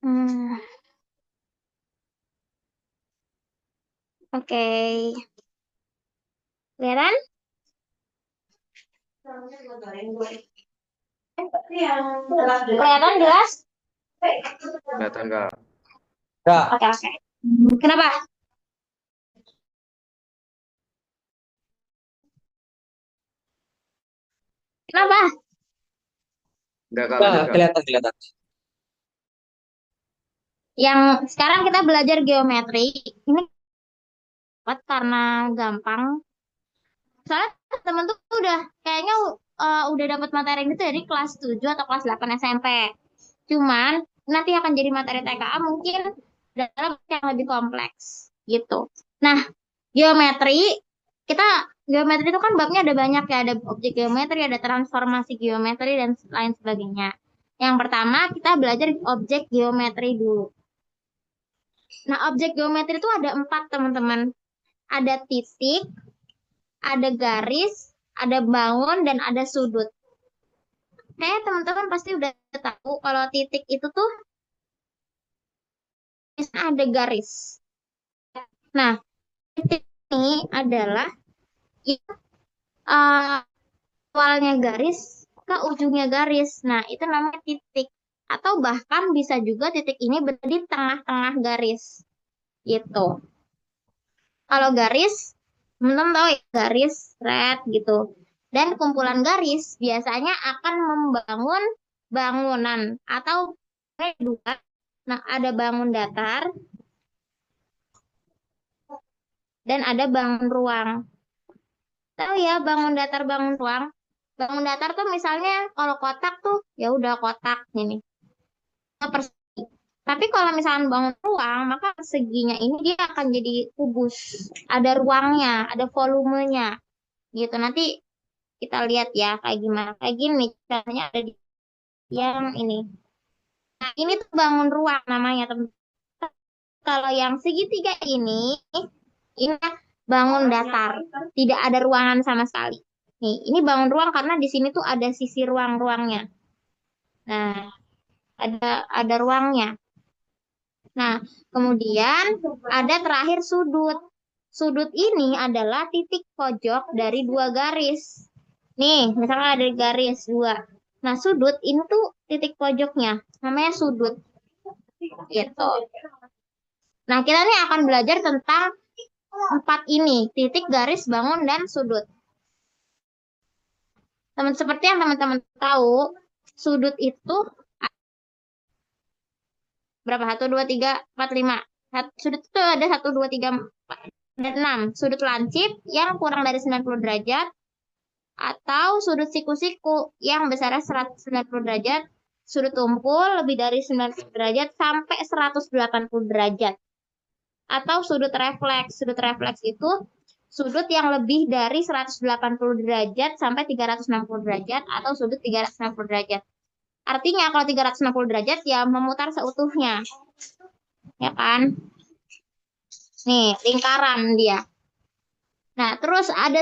Hmm, oke. Kelihatan? Kelihatan jelas? Kelihatan Kak. Ya, Oke, oke. Kenapa? Kenapa? Enggak Kak, ya lanjut Kak. kelihatan kelihatan. Yang sekarang kita belajar geometri. Ini karena gampang. Soalnya temen tuh udah kayaknya udah dapat materi ini tuh dari kelas 7 atau kelas 8 SMP. Cuman nanti akan jadi materi TKA mungkin dalam yang lebih kompleks gitu. Nah, geometri kita geometri itu kan babnya ada banyak ya, ada objek geometri, ada transformasi geometri dan lain sebagainya. Yang pertama kita belajar objek geometri dulu. Nah, objek geometri itu ada 4 teman-teman. Ada titik, ada garis, ada bangun, dan ada sudut. Kayak teman-teman pasti udah tahu kalau titik itu tuh biasanya ada garis. Nah, titik ini adalah uh, awalnya garis ke ujungnya garis. Nah, itu namanya titik. Atau bahkan bisa juga titik ini berada di tengah-tengah garis. Gitu. Kalau garis, teman-teman tahu ya, garis, red gitu. Dan kumpulan garis biasanya akan membangun bangunan atau dua. Nah, ada bangun datar dan ada bangun ruang. Tahu ya bangun datar, bangun ruang? Bangun datar tuh misalnya kalau kotak tuh ya udah kotak ini. Persegi. Tapi kalau misalnya bangun ruang, maka perseginya ini dia akan jadi kubus. Ada ruangnya, ada volumenya gitu. Nanti kita lihat ya kayak gimana. Kayak gini caranya ada di yang ini. Nah, ini tuh bangun ruang namanya, teman. Kalau yang segitiga ini bangun datar, tidak ada ruangan sama sekali. Nih, ini bangun ruang karena di sini tuh ada sisi ruang-ruangnya. Nah, ada ruangnya. Nah, kemudian ada terakhir sudut. Sudut ini adalah titik pojok dari dua garis. Nih, misalnya ada garis dua. Nah, sudut ini tuh titik pojoknya. Namanya sudut. Gitu. Nah, kita nih akan belajar tentang empat ini. Titik, garis, bangun, dan sudut. Teman seperti yang teman-teman tahu, sudut itu berapa? Satu, dua, tiga, empat, lima. Sudut itu ada satu, dua, tiga, empat, dan enam. Sudut lancip yang kurang dari 90 derajat, atau sudut siku-siku yang besarnya 190 derajat, sudut tumpul lebih dari 90 derajat sampai 180 derajat. Atau sudut refleks. Sudut refleks itu sudut yang lebih dari 180 derajat sampai 360 derajat atau sudut 360 derajat. Artinya kalau 360 derajat ya memutar seutuhnya. Ya kan? Nih, lingkaran dia. Nah, terus ada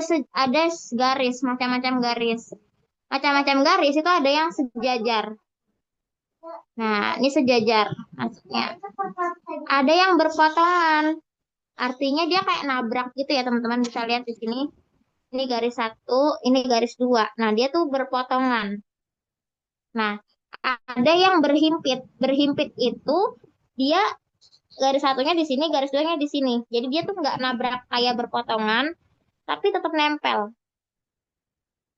garis, macam-macam garis. Macam-macam garis itu ada yang sejajar. Nah, ini sejajar maksudnya. Ada yang berpotongan. Artinya dia kayak nabrak gitu ya, teman-teman bisa lihat di sini. Ini garis satu, ini garis dua. Nah, dia tuh berpotongan. Nah, ada yang berhimpit. Berhimpit itu dia garis satunya di sini, garis duanya di sini. Jadi dia tuh nggak nabrak kayak berpotongan, tapi tetap nempel.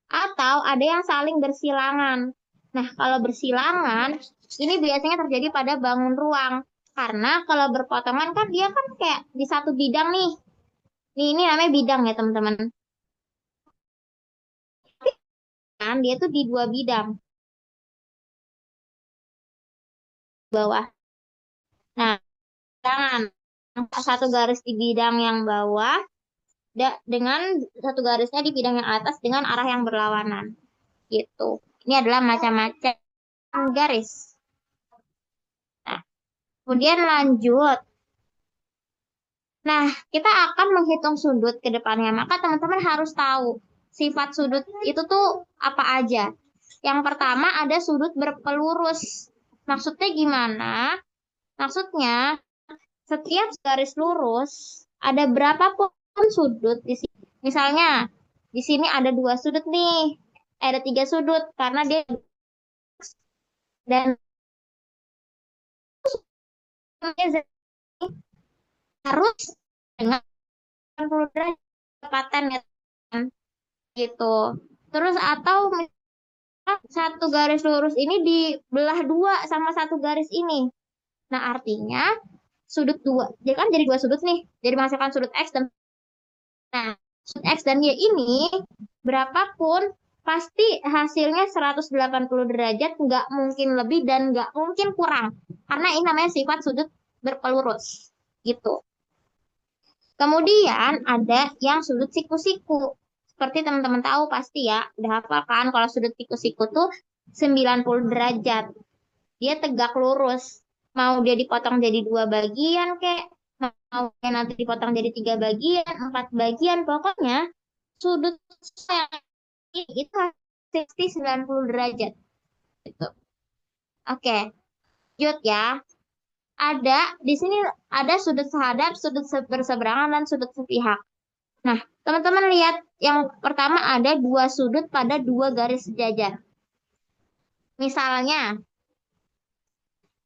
Atau ada yang saling bersilangan. Nah, kalau bersilangan, ini biasanya terjadi pada bangun ruang. Karena kalau berpotongan kan dia kan kayak di satu bidang nih. Ini namanya bidang ya, teman-teman. Kan dia tuh di dua bidang bawah. Nah, jangan satu garis di bidang yang bawah dengan satu garisnya di bidang yang atas dengan arah yang berlawanan. Gitu. Ini adalah macam-macam garis. Nah, kemudian lanjut. Nah, kita akan menghitung sudut ke depannya. Maka teman-teman harus tahu sifat sudut itu tuh apa aja. Yang pertama ada sudut berpelurus. Maksudnya gimana? Maksudnya, setiap garis lurus ada berapa pun sudut di sini. Misalnya, di sini ada 2 sudut nih. Ada 3 sudut karena dia dan harus dengan 90 derajat ketepatan ya teman. Gitu. Terus atau satu garis lurus ini dibelah dua sama satu garis ini. Nah, artinya sudut dua, dia kan jadi 2 sudut nih. Jadi menghasilkan sudut X dan nah, sudut X dan Y ini berapapun pasti hasilnya 180 derajat, nggak mungkin lebih dan nggak mungkin kurang. Karena ini namanya sifat sudut berpelurus. Gitu. Kemudian ada yang sudut siku-siku. Seperti teman-teman tahu pasti ya, udah hafal kan kalau sudut siku-siku tuh 90 derajat. Dia tegak lurus. Mau dia dipotong jadi 2 bagian kek, mau dia nanti dipotong jadi 3 bagian, 4 bagian, pokoknya sudut yang ini itu 90 derajat. Gitu. Oke, lanjut ya. Ada di sini ada sudut sehadap, sudut berseberangan, dan sudut sepihak. Nah, teman-teman lihat yang pertama ada 2 sudut pada 2 garis sejajar. Misalnya,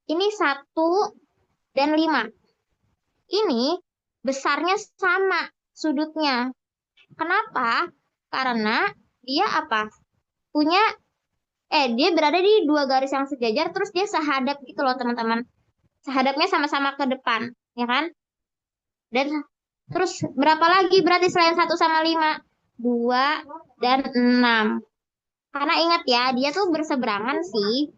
ini 1 dan 5. Ini besarnya sama sudutnya. Kenapa? Karena dia apa? Punya, dia berada di 2 garis yang sejajar, terus dia sehadap gitu loh teman-teman. Sehadapnya sama-sama ke depan, ya kan? Dan terus berapa lagi berarti selain 1 sama 5? 2 dan 6. Karena ingat ya, dia tuh berseberangan sih,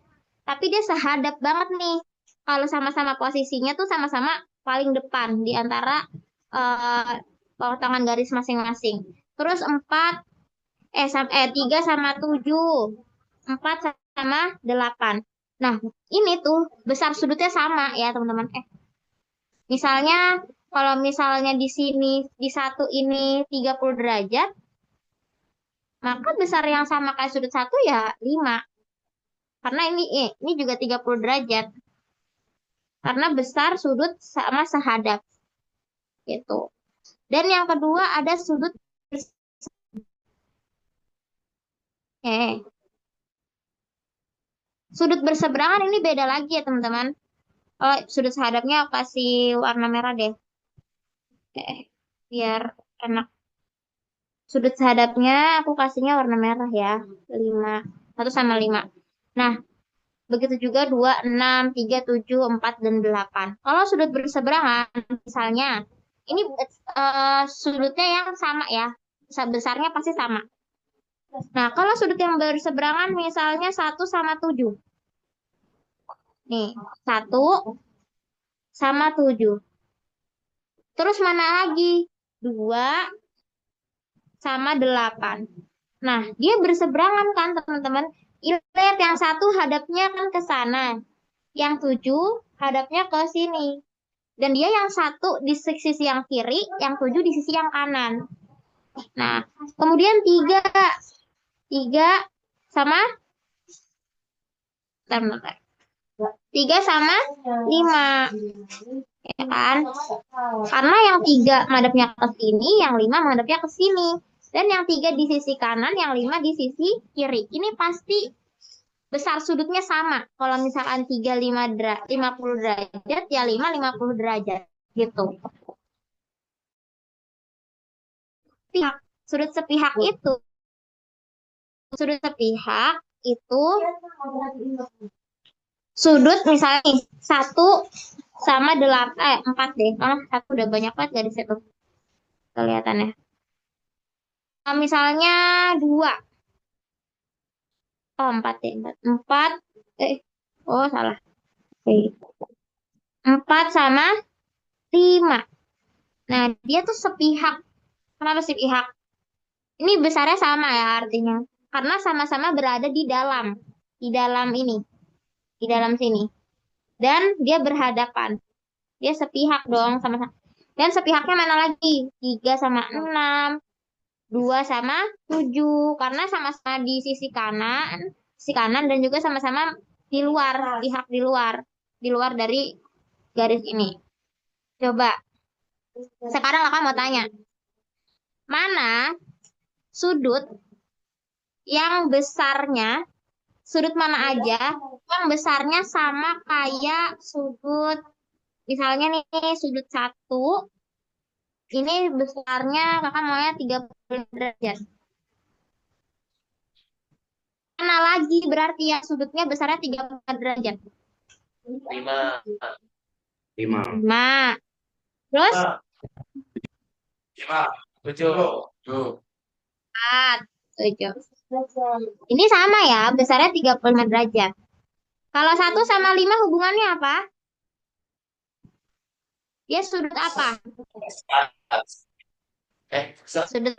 tapi dia sehadap banget nih. Kalau sama-sama posisinya tuh sama-sama paling depan di antara eh, potongan garis masing-masing. Terus 3 sama 7. 4 sama 8. Nah, ini tuh besar sudutnya sama ya, teman-teman. Misalnya kalau misalnya di sini di satu ini 30 derajat, maka besar yang sama kayak sudut satu ya 5. Karena ini juga 30 derajat. Karena besar sudut sama sehadap. Gitu. Dan yang kedua ada sudut eh sudut berseberangan ini beda lagi ya, teman-teman. Oh, sudut sehadapnya aku kasih warna merah deh. Biar enak. Sudut sehadapnya aku kasihnya warna merah ya. 5. 1 sama 5. Nah, begitu juga 2, 6, 3, 7, 4, dan 8. Kalau sudut berseberangan, misalnya, ini sudutnya yang sama ya. Besarnya pasti sama. Nah, kalau sudut yang berseberangan, misalnya 1 sama 7. Nih, 1 sama 7. Terus mana lagi? 2 sama 8. Nah, dia berseberangan kan, teman-teman? Lihat yang satu hadapnya kan ke sana. Yang 7 hadapnya ke sini. Dan dia yang satu di sisi yang kiri, yang 7 di sisi yang kanan. Nah, kemudian 3. 3 sama, bentar. 3 sama 5. Ya kan? Karena yang 3 madepnya ke sini, yang 5 madepnya ke sini. Dan yang 3 di sisi kanan, yang 5 di sisi kiri. Ini pasti besar sudutnya sama. Kalau misalkan 3 50 derajat, ya 5 50 derajat. Gitu. Pihak, sudut sepihak itu sudut misalnya nih, 1 sama 8, 4 deh. Karena 1 udah banyak banget dari situ kelihatannya. Nah, misalnya 2. Oh, 4 deh. 4. Oh, salah. Oke. 4 sama 5. Nah, dia tuh sepihak. Kenapa sepihak? Ini besarnya sama ya artinya. Karena sama-sama berada di dalam. Di dalam ini. Di dalam sini. Dan dia berhadapan. Dia sepihak dong sama-sama. Dan sepihaknya mana lagi? 3 sama 6. 2 sama 7. Karena sama-sama di sisi kanan dan juga sama-sama di luar. Pihak di luar. Di luar dari garis ini. Coba. Sekarang kakak mau tanya. Mana sudut yang besarnya, sudut mana aja yang besarnya sama kayak sudut, misalnya nih sudut 1, ini besarnya kakak maunya 30 derajat. Mana lagi berarti ya sudutnya besarnya 34 derajat? 5. 5. 5. Terus 5. 7. 4, 7. Ini sama ya, besarnya 35 derajat. Kalau 1 sama 5 hubungannya apa? Dia sudut apa? Sudut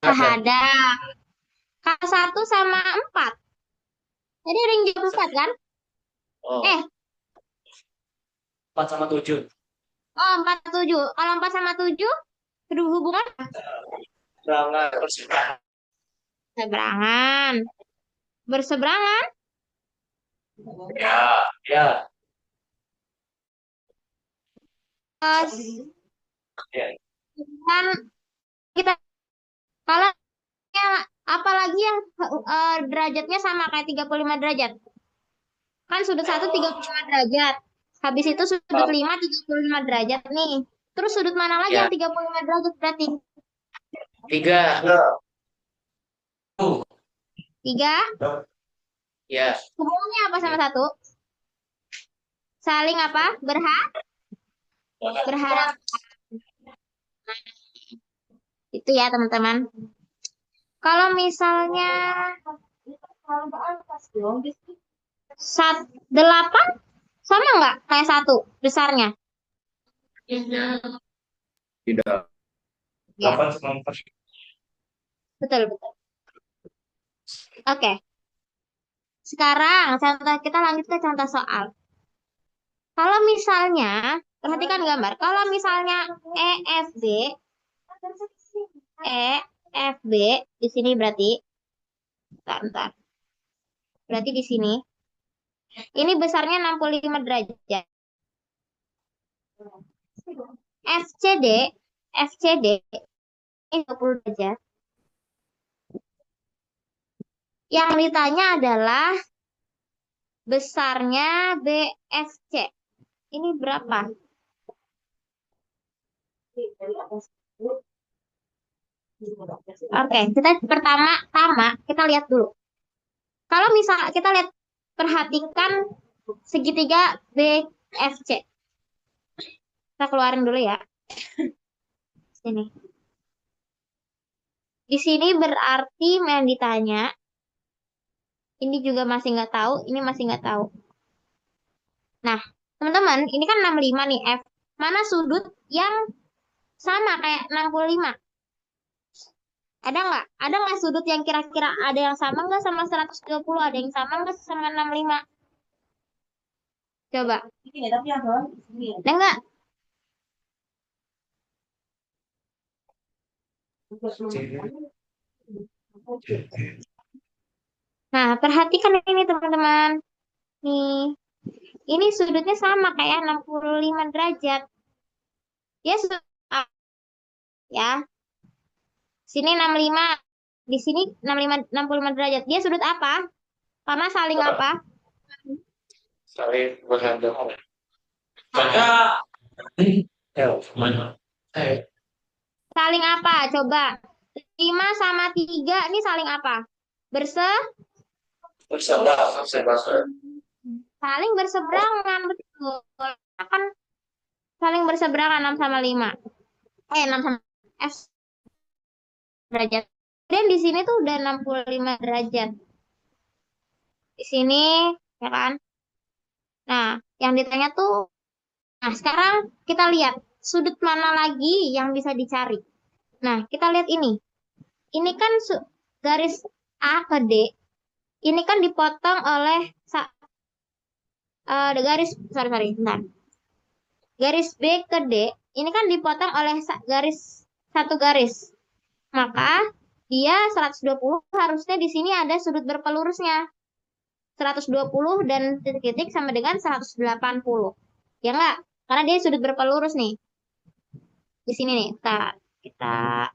sahadab. Kalau 1 sama 4. Jadi ring jam 4 kan? Oh. 4 sama 7. Oh, 4 7. Kalau 4 sama 7 berhubungan seberangan. Berseberangan? Ya. Dan kita kalau apalagi yang derajatnya sama kayak 35 derajat. Kan sudut 1 35 derajat. Habis itu sudut 5 35 derajat nih. Terus sudut mana lagi yang 35 derajat berarti? 3. 3? Ya. Hubungannya apa sama 1? Saling apa? Berharap. Itu ya teman-teman. Kalau misalnya 8 sama nggak kayak 1 besarnya? Tidak. Ya. Betul. Oke. Sekarang kita lanjut ke contoh soal. Kalau misalnya, perhatikan gambar. Kalau misalnya EFB di sini berarti, bentar. Berarti di sini, ini besarnya 65 derajat. FCD ini 20 derajat. Yang ditanya adalah besarnya BFC. Ini berapa? Oke, kita pertama kita lihat dulu. Kalau misal kita lihat, perhatikan segitiga BFC. Kita keluarin dulu ya. Sini. Di sini berarti yang ditanya, ini juga masih nggak tahu, ini masih nggak tahu. Nah, teman-teman, ini kan 65 nih F. Mana sudut yang sama kayak 65? Ada nggak? Ada nggak sudut yang kira-kira ada yang sama nggak sama 120? Ada yang sama nggak sama 65? Coba. Ada nggak? Nah, perhatikan ini teman-teman. Nih, ini sudutnya sama kayak 65 derajat. Dia sudut A, ya. Sini 65, di sini 65 derajat. Dia sudut apa? Karena saling apa? Saling berhadapan. Saling apa? Coba. 5 sama 3 ini saling apa? Saling berseberangan, betul. Akan saling berseberangan 6 sama 5. 6 sama F derajat. Dan di sini tuh udah 65 derajat. Di sini, ya kan? Nah, yang ditanya tuh, nah sekarang kita lihat sudut mana lagi yang bisa dicari. Nah, kita lihat ini. Ini kan garis A ke D. Ini kan dipotong oleh bentar. Garis B ke D. Ini kan dipotong oleh satu garis. Maka dia 120 harusnya di sini ada sudut berpelurusnya. 120 dan titik-titik sama dengan 180. Ya enggak? Karena dia sudut berapa lurus nih? Di sini nih. Kita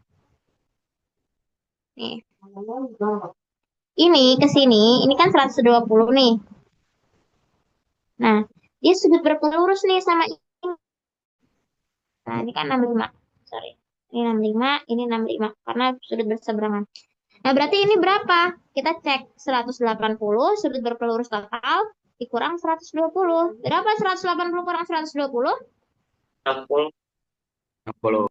nih. Ini ke sini, ini kan 120 nih. Nah, dia sudut berapa lurus nih sama ini. Nah, ini kan 65. Sorry. Ini 65, ini 65 karena sudut berseberangan. Nah, berarti ini berapa? Kita cek 180 sudut berpelurus total dikurang 120. Berapa 180 kurang 120? 60. 60.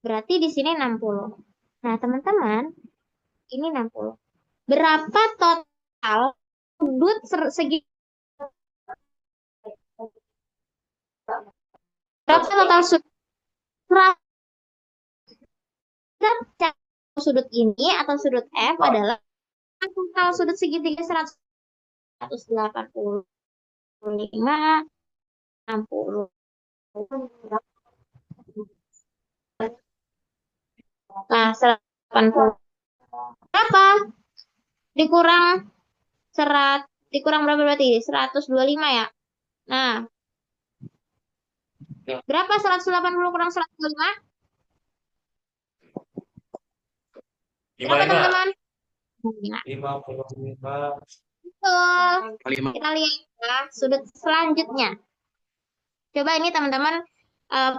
Berarti di sini 60. Nah, teman-teman, ini 60. Berapa total sudut segi? Berapa total sudut? Kita cek sudut ini atau sudut F adalah total sudut segitiga 185, 60. Nah, 180. Berapa? Dikurang dikurang berapa berarti? 125 ya. Nah, berapa 180 kurang 125? Berapa Gimana? teman-teman? 55. Betul. 5. Kita lihat ya, sudut selanjutnya. Coba ini teman-teman, eh,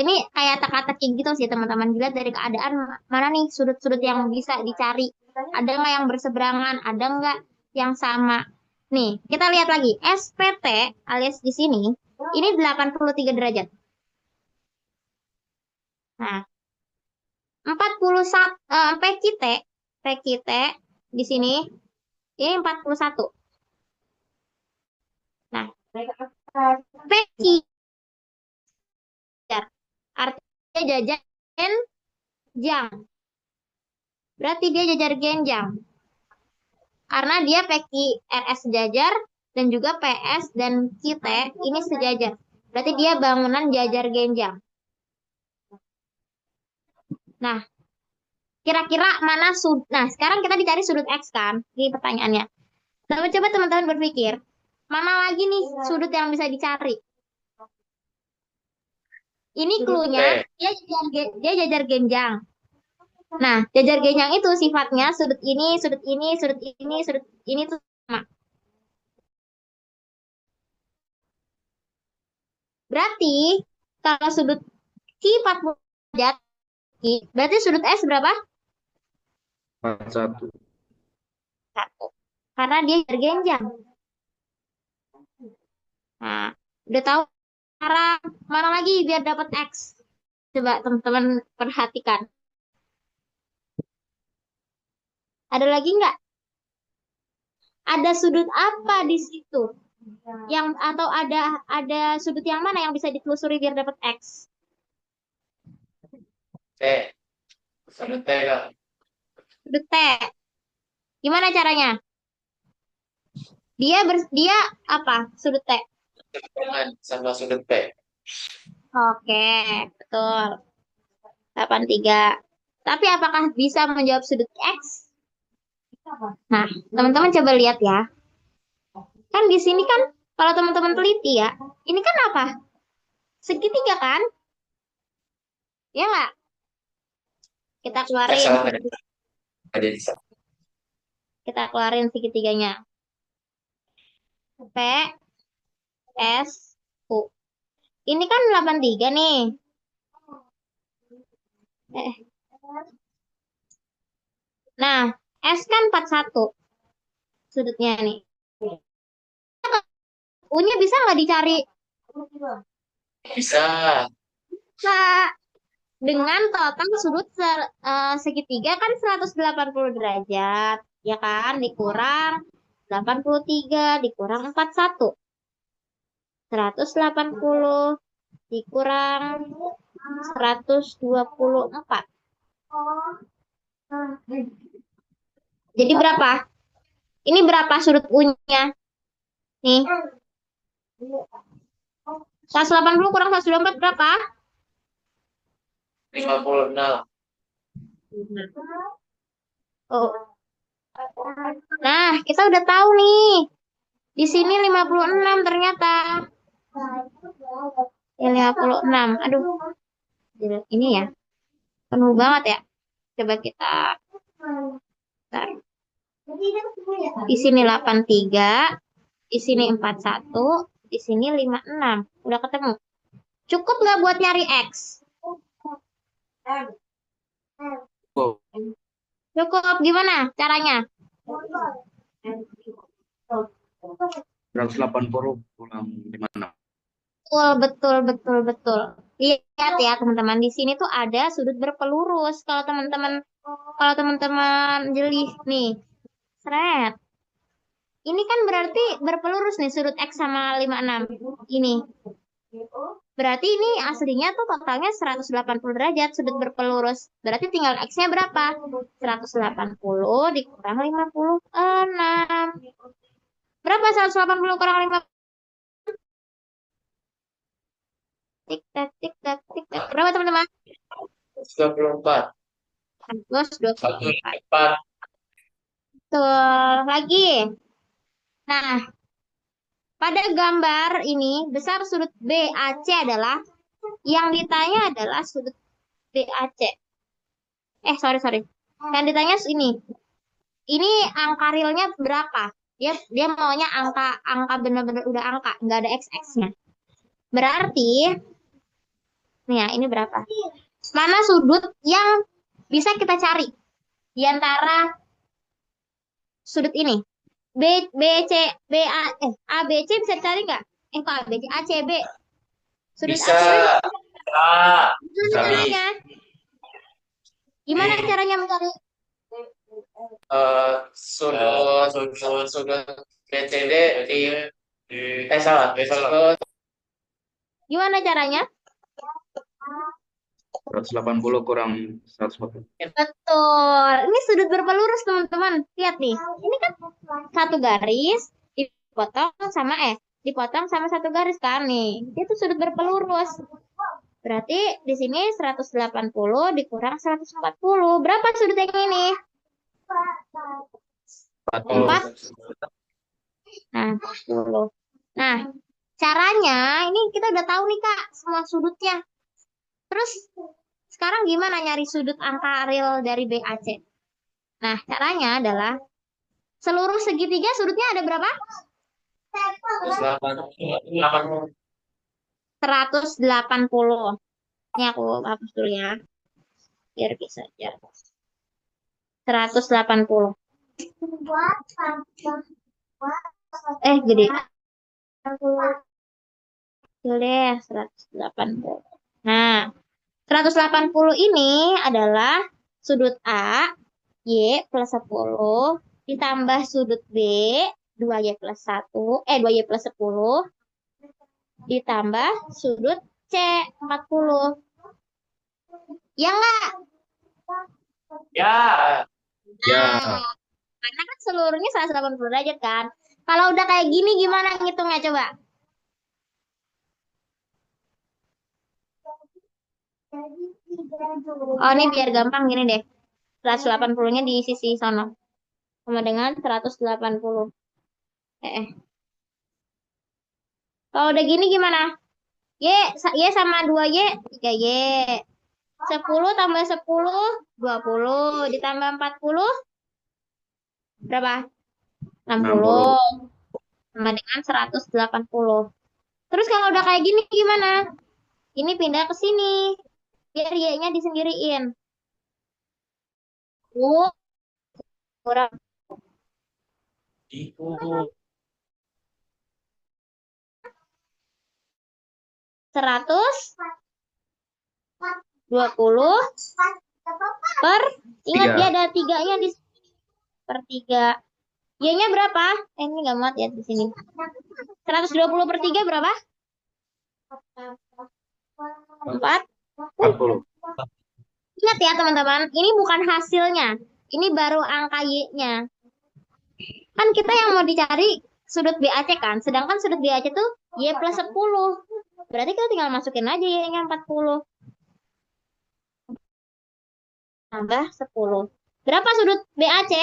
ini kayak teka-teki gitu sih teman-teman. Dilihat dari keadaan mana nih sudut-sudut yang bisa dicari. Ada nggak yang berseberangan? Ada nggak yang sama? Nih, kita lihat lagi. SPT alias di sini, ini 83 derajat. Nah, 41, PQT di sini, ini 41. Nah, PQ artinya jajar genjang. Berarti dia jajar genjang. Karena dia PQ RS sejajar dan juga PS dan QT ini sejajar. Berarti dia bangunan jajar genjang. Nah, kira-kira mana sudut? Nah, sekarang kita dicari sudut X kan? Ini pertanyaannya. Coba teman-teman berpikir, mana lagi nih sudut yang bisa dicari? Ini clue-nya, dia jajar genjang. Nah, jajar genjang itu sifatnya sudut ini, sudut ini, sudut ini, sudut ini tuh sama. Berarti kalau sudut Q 40 derajat, berarti sudut S berapa? 41. 1. Karena dia jajar genjang. Nah, udah tahu cara mana lagi biar dapat X? Coba teman-teman perhatikan. Ada lagi nggak? Ada sudut apa di situ? Yang atau ada sudut yang mana yang bisa ditelusuri biar dapat X? T. Sudut T kan? Sudut T. Gimana caranya? Dia apa? Sudut T. Sama sudut P. Oke, betul. 83. Tapi apakah bisa menjawab sudut X? Nah, teman-teman coba lihat ya. Kan di sini kan kalau teman-teman teliti ya, ini kan apa? Segitiga kan? Ya nggak? Kita keluarin. Salah ada di sana. Kita keluarin segitiganya. P, S, U. Ini kan 83 nih. Eh. Nah, S kan 41 sudutnya nih. U-nya bisa nggak dicari? Bisa. Nah, dengan total sudut segitiga kan 180 derajat. Ya kan? Dikurang 83, dikurang 41. 180 dikurang 124. Jadi berapa? Ini berapa sudut U-nya? Nih. 180 kurang 124 berapa? 56. Oh. Nah, kita udah tahu nih. Di sini 56 ternyata. Ya, 56. Aduh, ini ya. Penuh banget ya. Coba kita. Bentar. Di sini 83. Di sini 41. Di sini 56. Udah ketemu. Cukup nggak buat nyari X? Oh, Cukup. Gimana caranya? 180 kurang 56. Betul, betul, betul, betul. Lihat ya teman-teman, di sini tuh ada sudut berpelurus. Kalau teman-teman jeli nih, seret. Ini kan berarti berpelurus nih sudut X sama 56. Ini. Berarti ini aslinya tuh totalnya 180 derajat sudut berpelurus. Berarti tinggal X-nya berapa? 180 dikurang 56. Berapa 180 kurang 56? Tik tak tik tak tik tak. Berapa teman-teman? 24. 124. 4. Betul. Lagi. Nah, pada gambar ini besar sudut BAC adalah yang ditanya adalah sudut BAC. Sorry. Yang ditanya ini. Ini angka realnya berapa? Dia maunya angka benar-benar udah angka, nggak ada XX-nya. Berarti nih ya, ini berapa? Mana sudut yang bisa kita cari di antara sudut ini? B B C B A A B C bisa dicari nggak? Kok A B C A C B sudut Bisa. A C B Ah, gimana caranya? Gimana caranya mencari? sudut BCD di salah. Sudut Gimana caranya? 180 kurang 140. Betul. Ini sudut berpelurus teman-teman. Lihat nih. Ini kan satu garis dipotong sama satu garis kan nih. Itu sudut berpelurus. Berarti di sini 180 dikurang 140. Berapa sudut yang ini? 4. 40. Nah, 40. Nah, caranya ini kita udah tahu nih Kak, semua sudutnya. Terus sekarang gimana nyari sudut angka real dari BAC? Nah, caranya adalah seluruh segitiga sudutnya ada berapa? 180. Ini aku hapus dulu ya, biar bisa aja. 180. Gede. Deh, 180. Nah, 180 ini adalah sudut A, Y plus 10, ditambah sudut B, 2Y plus 1, 2Y plus 10, ditambah sudut C, 40. Ya enggak? Ya. Ya, Nah, karena kan seluruhnya 180 derajat kan. Kalau udah kayak gini gimana ngitungnya coba? Oh, ini biar gampang gini deh. 180-nya di sisi sono. Sama dengan 180. Kalau udah gini gimana? Y sama 2Y, 3Y. 10 tambah 10, 20. Ditambah 40, berapa? 60. 60. Sama dengan 180. Terus kalau udah kayak gini gimana? Ini pindah ke sini. Biar Y-nya disendiriin. Kurang Itu 120 per, ingat dia ada 3-nya di per 3. Y-nya berapa? Ini nggak muat ya di sini. 120 per 3 berapa? 4. 40. Ingat ya teman-teman, ini bukan hasilnya. Ini baru angka Y-nya. Kan kita yang mau dicari sudut BAC kan. Sedangkan sudut BAC itu Y plus 10. Berarti kita tinggal masukin aja Y-nya 40. Tambah 10. Berapa sudut BAC?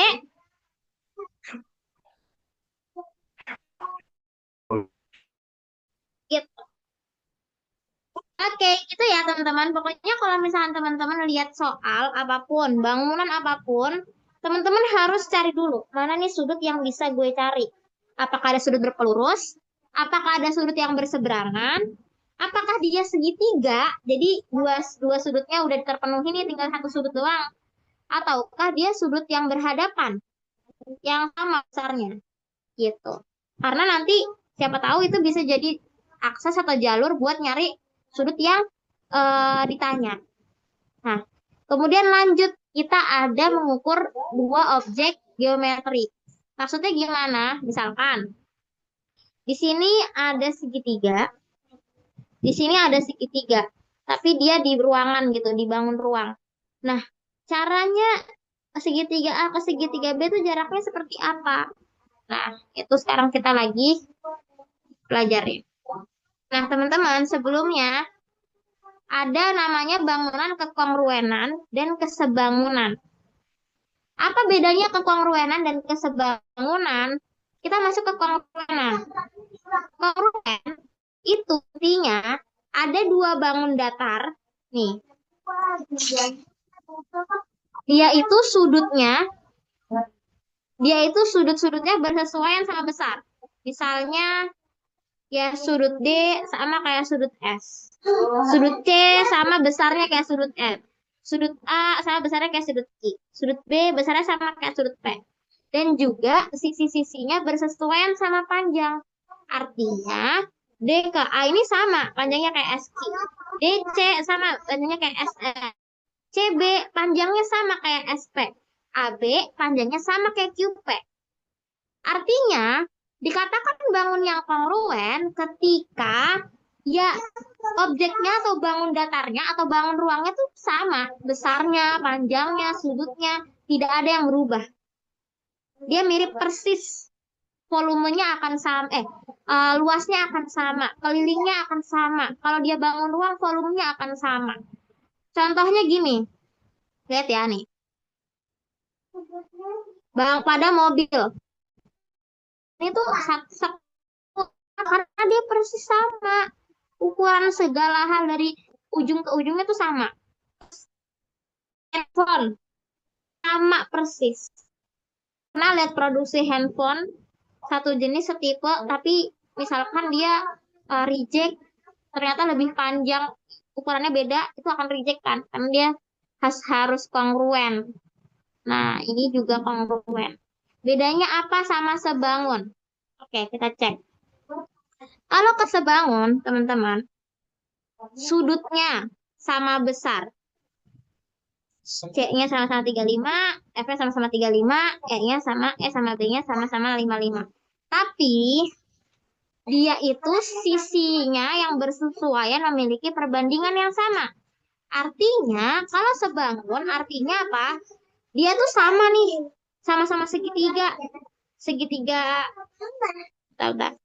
teman-teman. Pokoknya kalau misalnya teman-teman lihat soal apapun, bangunan apapun, teman-teman harus cari dulu mana nih sudut yang bisa gue cari. Apakah ada sudut berpelurus? Apakah ada sudut yang berseberangan? Apakah dia segitiga? Jadi dua sudutnya udah terpenuhi nih, tinggal satu sudut doang. Ataukah dia sudut yang berhadapan, yang sama besarnya, gitu. Karena nanti siapa tahu itu bisa jadi akses atau jalur buat nyari sudut yang ditanya. Nah, kemudian lanjut kita ada mengukur dua objek geometri. Maksudnya gimana? Misalkan di sini ada segitiga, di sini ada segitiga, tapi dia di ruangan gitu, dibangun ruang. Nah, caranya segitiga A ke segitiga B itu jaraknya seperti apa? Nah, itu sekarang kita lagi pelajarin. Nah, teman-teman, sebelumnya ada namanya bangunan kekongruenan dan kesebangunan. Apa bedanya kekongruenan dan kesebangunan? Kita masuk ke kongruenan. Kongruen itu artinya ada dua bangun datar. Nih, dia itu sudut-sudutnya bersesuaian sama besar. Misalnya ya sudut D sama kayak sudut S. Sudut C sama besarnya kayak sudut F. Sudut A sama besarnya kayak sudut I. Sudut B besarnya sama kayak sudut P. Dan juga sisi-sisinya bersesuaian sama panjang. Artinya D ke A ini sama panjangnya kayak SQ. DC sama panjangnya kayak SE. CB panjangnya sama kayak SP. AB panjangnya sama kayak QP. Artinya dikatakan bangun yang kongruen ketika ya objeknya atau bangun datarnya atau bangun ruangnya tuh sama, besarnya, panjangnya, sudutnya, tidak ada yang berubah. Dia mirip persis. Volumenya akan sama, luasnya akan sama, kelilingnya akan sama. Kalau dia bangun ruang, volumenya akan sama. Contohnya gini, lihat ya nih. Pada mobil, ini tuh karena dia persis sama. Ukuran segala hal dari ujung ke ujungnya tuh sama. Handphone, sama persis. Pernah lihat produksi handphone, satu jenis setipe, tapi misalkan dia reject, ternyata lebih panjang, ukurannya beda, itu akan reject kan? Karena dia harus kongruen. Nah, ini juga kongruen. Bedanya apa sama sebangun? Oke, kita cek. Kalau ke sebangun, teman-teman, sudutnya sama besar. C-nya sama-sama 35, F-nya sama-sama 35, E-nya sama, E sama B-nya sama-sama 55. Tapi, dia itu sisinya yang bersesuaian memiliki perbandingan yang sama. Artinya, kalau sebangun, artinya apa? Dia tuh sama nih, sama-sama segitiga. Segitiga, bentar.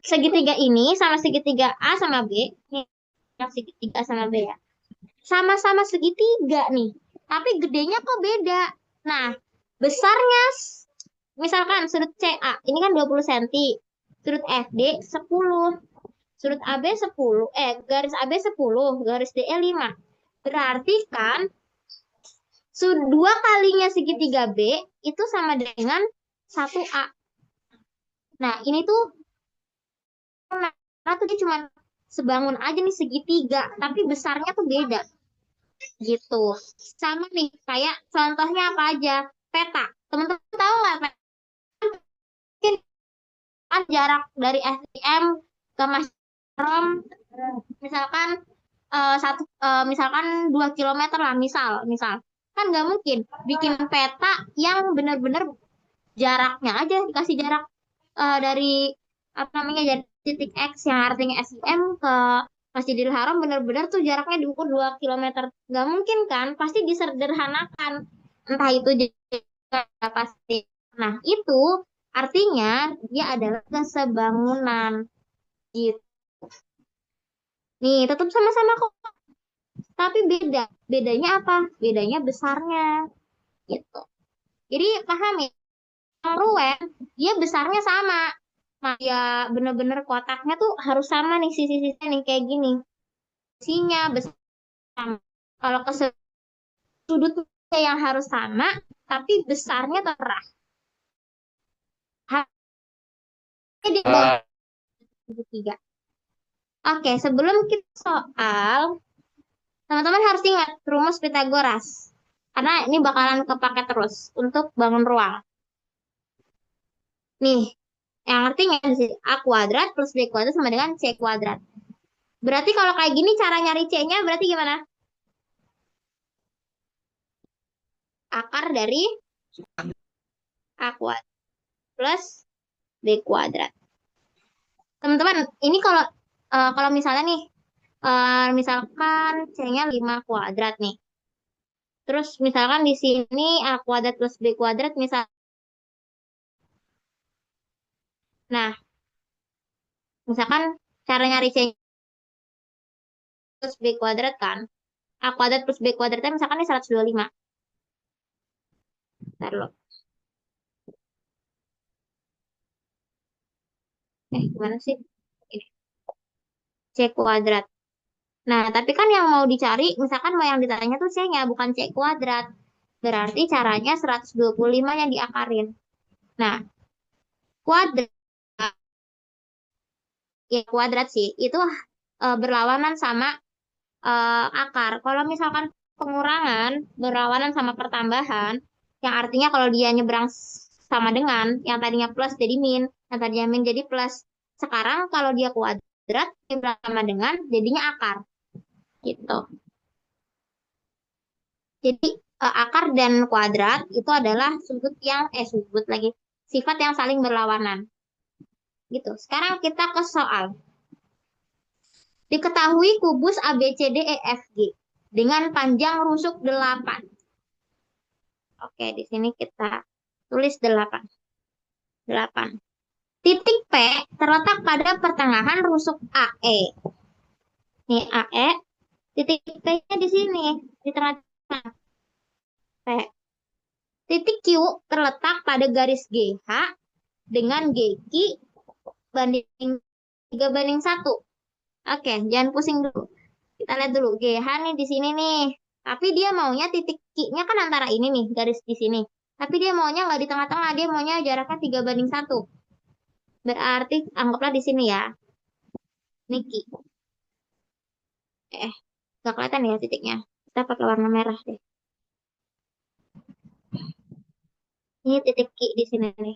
Segitiga ini sama segitiga A sama B. Nih, segitiga A sama B ya. Sama-sama segitiga nih. Tapi gedenya kok beda. Nah, besarnya, misalkan sudut CA, ini kan 20 cm. Sudut FD 10. Sudut AB 10. Garis AB 10. Garis DE 5. Berarti kan, dua kalinya segitiga B itu sama dengan 1A. Nah, ini tuh karena tuh dia cuma sebangun aja nih segitiga, tapi besarnya tuh beda. Gitu. Sama nih, kayak contohnya apa aja? Peta. Teman-teman tahu nggak peta? Mungkin kan jarak dari SIM ke Masjid Haram, misalkan misalkan 2 kilometer lah, misal. Kan nggak mungkin bikin peta yang benar-benar jaraknya aja dikasih jarak dari apa namanya dari titik X yang artinya SIM ke Masjidil Haram benar-benar tuh jaraknya diukur 2 kilometer. Nggak mungkin kan? Pasti disederhanakan. Entah itu pasti. Nah, itu artinya dia adalah kesebangunan. Gitu. Nih, tetap sama-sama kok. Tapi beda. Bedanya apa? Bedanya besarnya. Gitu. Jadi, paham ya? Kongruen, dia besarnya sama. Nah, ya bener-bener kotaknya tuh harus sama nih sisi-sisinya nih kayak gini. sisinya besar. Kalau ke sudutnya yang harus sama, tapi besarnya terah. Di bawah Ya. segitiga. Oke, sebelum kita soal, teman-teman harus ingat rumus Pitagoras. Karena ini bakalan kepake terus untuk bangun ruang. Nih, yang artinya A kuadrat plus B kuadrat sama dengan C kuadrat. Berarti kalau kayak gini cara nyari C-nya berarti gimana? Akar dari A kuadrat plus B kuadrat. Teman-teman, ini kalau misalnya nih, misalkan C-nya 5 kuadrat nih. Terus misalkan di sini A kuadrat plus B kuadrat misal. Nah, misalkan cara nyari C plus B kuadrat kan. A kuadrat plus B kuadratnya misalkan ini 125. Bentar loh. Gimana sih? Ini. C kuadrat. Nah, tapi kan yang mau dicari, misalkan mau yang ditanya tuh C-nya, bukan C kuadrat. Berarti caranya 125 yang diakarin. Nah, kuadrat, ya kuadrat sih, itu berlawanan sama akar. Kalau misalkan pengurangan berlawanan sama pertambahan, yang artinya kalau dia nyebrang sama dengan yang tadinya plus jadi min, yang tadinya min jadi plus. Sekarang kalau dia kuadrat nyebrang sama dengan jadinya akar gitu. Jadi akar dan kuadrat itu adalah sudut lagi sifat yang saling berlawanan gitu. Sekarang kita ke soal. Diketahui kubus ABCDEFG dengan panjang rusuk 8. Oke, di sini kita tulis 8. 8. Titik P terletak pada pertengahan rusuk AE. Nih AE, titik P-nya di sini, di tengah-tengah P. Titik Q terletak pada garis GH dengan GQ banding 3:1. Oke, jangan pusing dulu. Kita lihat dulu GH nih di sini nih. Tapi dia maunya titik Q-nya kan antara ini nih, garis di sini. Tapi dia maunya nggak di tengah-tengah, dia maunya jaraknya 3:1. Berarti anggaplah di sini ya. Ini Q. Nggak kelihatan ya titiknya. Kita pakai warna merah deh. Ini titik Q di sini nih.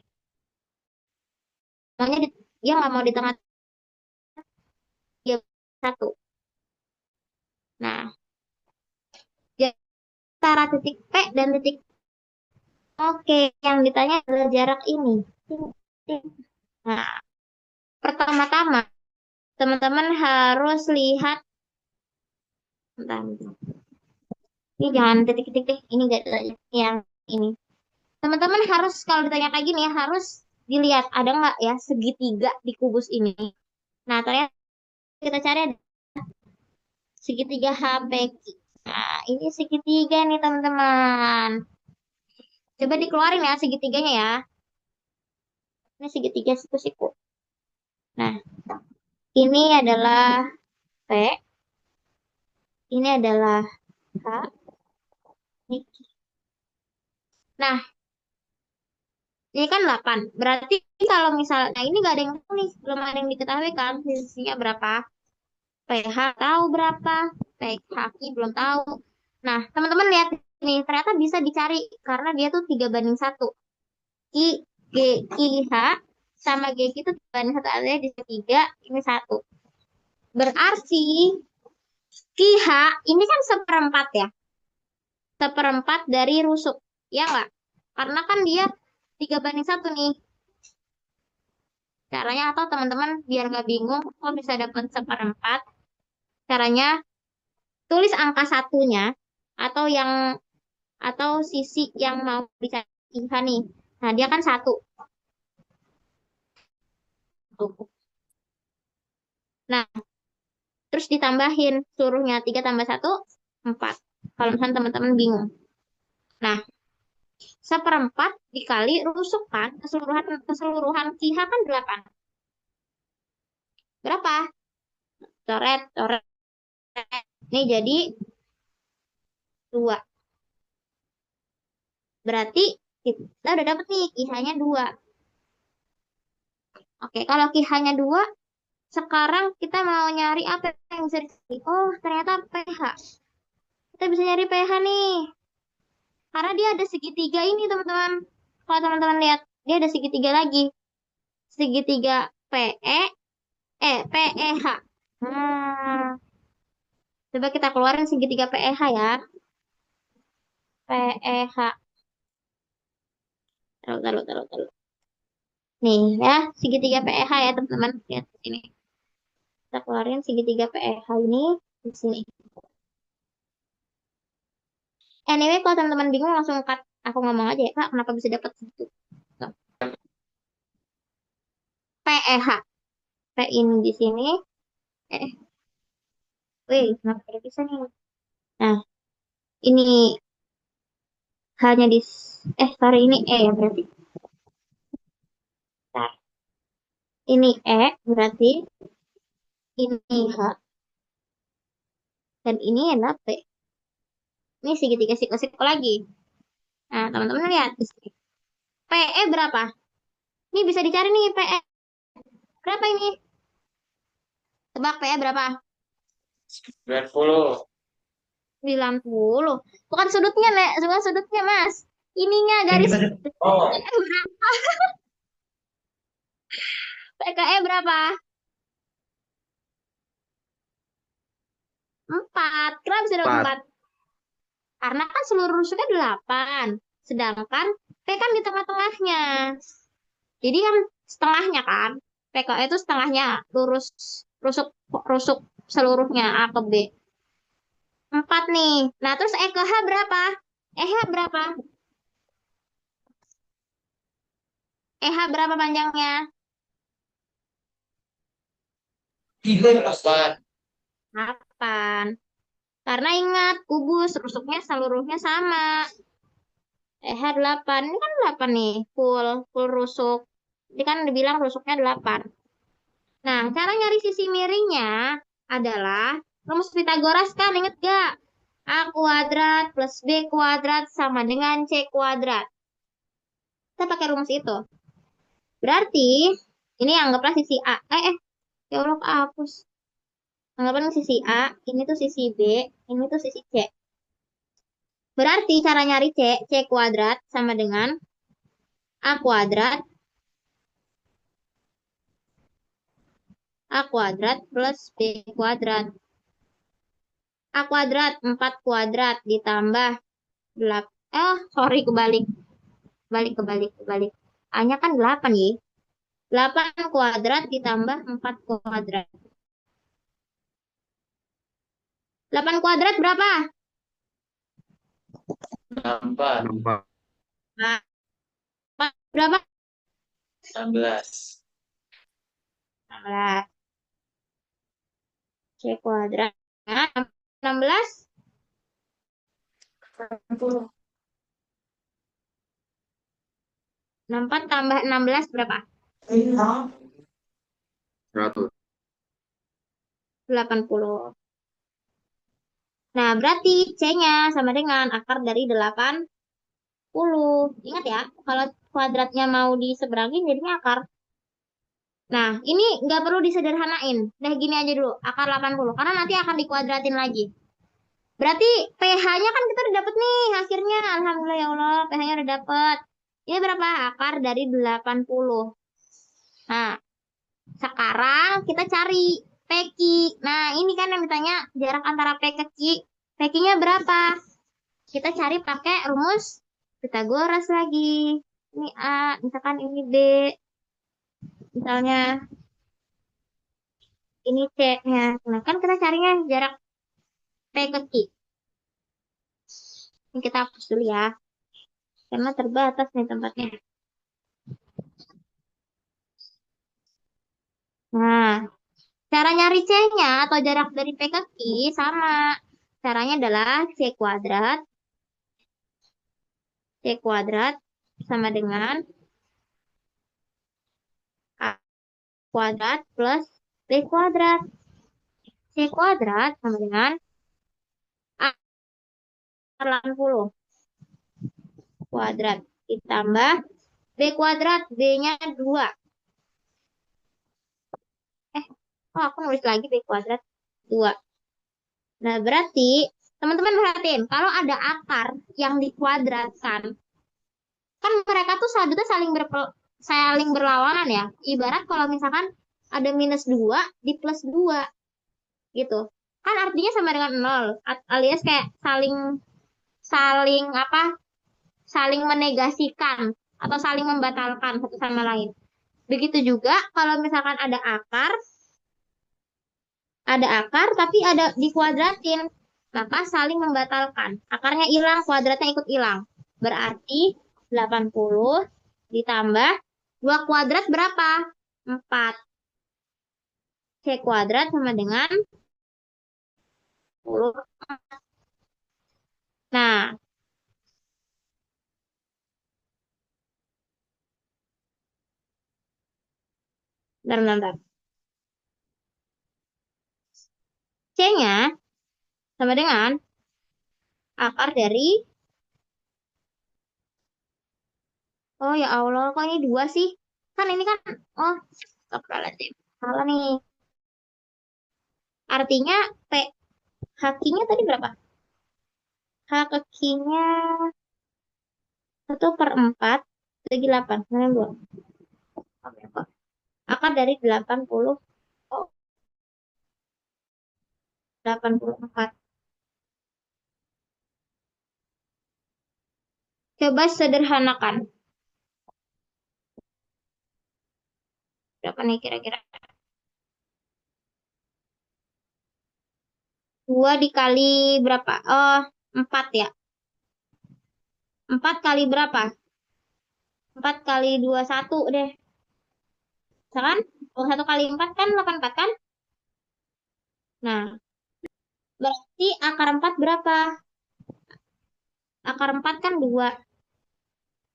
Maunya dia nggak mau di tengah 3:1. Nah, antara titik P dan titik Oke, yang ditanya adalah jarak ini. Nah, pertama-tama teman-teman harus lihat, bentar, bentar. Ini jangan titik-titik deh, ini enggak yang ini. Teman-teman harus kalau ditanya kayak gini ya harus dilihat ada nggak ya segitiga di kubus ini. Nah, ternyata kita cari ada segitiga HPQ. Nah, ini segitiga nih teman-teman. Coba dikeluarin ya segitiganya ya. Ini segitiga siku-siku. Nah, ini adalah P, ini adalah H, ini Q. Nah, ini kan 8. Berarti kalau misalnya ini nggak ada yang tahu nih, belum ada yang diketahui kan sisinya berapa. PH tahu berapa, PHQ belum tahu. Nah, teman-teman lihat nih, ternyata bisa dicari karena dia tuh 3:1. Ki, G, Ki, H sama G itu 3:1, artinya di 3, ini 1. Berarti Ki H ini kan seperempat ya. Seperempat dari rusuk. Ya nggak? Karena kan dia 3:1 nih. Caranya atau teman-teman biar nggak bingung kok bisa dapat seperempat. Caranya tulis angka satunya atau sisi yang mau dicari nih. Nah, dia kan 1. Nah, terus ditambahin suruhnya 3+1 4. Kalau misalnya teman-teman bingung. Nah, seperempat dikali rusuk kan keseluruhan KIH kan 8. Berapa? Coret, coret. Ini jadi 2. Berarti kita udah dapet nih KIH-nya 2. Oke, kalau KIH-nya 2, sekarang kita mau nyari apa yang bisa dicari. Oh, ternyata pH. Kita bisa nyari pH nih. Karena dia ada segitiga ini, teman-teman. Kalau teman-teman lihat, dia ada segitiga lagi. Segitiga PEH. Nah, coba kita keluarin segitiga PEH ya. PEH. Taruh. Nih ya, segitiga PEH ya, teman-teman. Lihat di sini. Kita keluarin segitiga PEH ini di sini. Anyway, kalau teman-teman bingung langsung cut. Aku ngomong aja ya, Kak, kenapa bisa dapat segitu. Tuh. PEH. P ini di sini. Eh, wih, kenapa tidak bisa nih? Nah, ini hanya di... sorry, ini E ya berarti. Nah, ini E berarti ini H. Dan ini adalah P. Ini segitiga siku-siku lagi. Nah, teman-teman lihat di sini. PE berapa? Ini bisa dicari nih PE. Berapa ini? Tebak PE berapa? 90. 90. Bukan sudutnya, Nek. Bukan sudutnya, Mas. Ininya garis. Oh, PKE berapa? PKE berapa? 4. Kenapa bisa dapat 4? 4. Karena kan seluruh rusuknya 8. Sedangkan P kan di tengah-tengahnya. Jadi kan setengahnya kan. PKE itu setengahnya lurus rusuk rusuk seluruhnya A ke B. 4 nih. Nah, terus E ke H berapa? EH berapa? EH berapa panjangnya? 8. 8. Karena ingat, kubus rusuknya seluruhnya sama. EH 8. Ini kan 8 nih, full rusuk. Ini kan dibilang rusuknya 8. Nah, cara nyari sisi miringnya adalah rumus Pitagoras kan, inget gak? A kuadrat plus B kuadrat sama dengan C kuadrat. Kita pakai rumus itu. Berarti, ini anggaplah sisi A. Ya Allah, kehapus. Anggaplah ini sisi A, ini tuh sisi B, ini tuh sisi C. Berarti cara nyari C kuadrat sama dengan A kuadrat plus B kuadrat. A kuadrat 4 kuadrat ditambah 8. Sorry kebalik. Kebalik. A-nya kan 8 ya. 8 kuadrat ditambah 4 kuadrat. 8 kuadrat berapa? 4. 4. Nah, berapa? 16. 16. C kuadrat. Nah, 16. 64 tambah 16 berapa? 100. 80. Nah, berarti C-nya sama dengan akar dari 80. Ingat ya, kalau kuadratnya mau diseberangin jadinya akar. Nah, ini nggak perlu disederhanain. Udah gini aja dulu, akar 80. Karena nanti akan dikuadratin lagi. Berarti pH-nya kan kita udah dapet nih akhirnya. Alhamdulillah ya Allah, pH-nya udah dapet. Ini berapa? Akar dari 80. Nah, sekarang kita cari PQ. Nah, ini kan yang ditanya jarak antara P ke Q. PQ-nya berapa? Kita cari pakai rumus Pitagoras lagi. Ini A, misalkan ini B. Misalnya ini C-nya. Nah, kan kita carinya jarak P ke Q. Ini kita hapus dulu ya. Karena terbatas nih tempatnya. Nah, cara nyari C-nya atau jarak dari P ke Q sama. Caranya adalah C kuadrat sama dengan A kuadrat plus B kuadrat. C kuadrat sama dengan A akar 80 kuadrat ditambah B kuadrat, B-nya 2. Oh, aku nulis lagi B kuadrat 2. Nah, berarti teman-teman perhatiin, kalau ada akar yang dikuadratkan, kan mereka tuh sebetulnya saling berlawanan ya. Ibarat kalau misalkan ada minus 2 di plus 2 gitu. Kan artinya sama dengan 0, alias kayak saling saling apa? Saling menegasikan atau saling membatalkan satu sama lain. Begitu juga kalau misalkan ada akar tapi ada dikuadratin, maka saling membatalkan. Akarnya hilang, kuadratnya ikut hilang. Berarti 80 ditambah 2 kuadrat berapa? 4. C kuadrat sama dengan 10. Nah, bentar, bentar, bentar. C-nya sama dengan akar dari, oh ya Allah, kok ini 2 sih? Kan ini kan, oh, astagfirullahaladzim. Salah nih. Artinya P, H-nya tadi berapa? H-nya 1/4 bagi 8. Mana 2? Akar dari 80, oh, 84. Coba sederhanakan. Berapa nih kira-kira? 2 dikali berapa? Oh, 4 ya. 4 kali berapa? 4 kali 2, 1 deh. Misalkan, 1 kali 4 kan 84 kan? Nah, berarti akar 4 berapa? Akar 4 kan 2.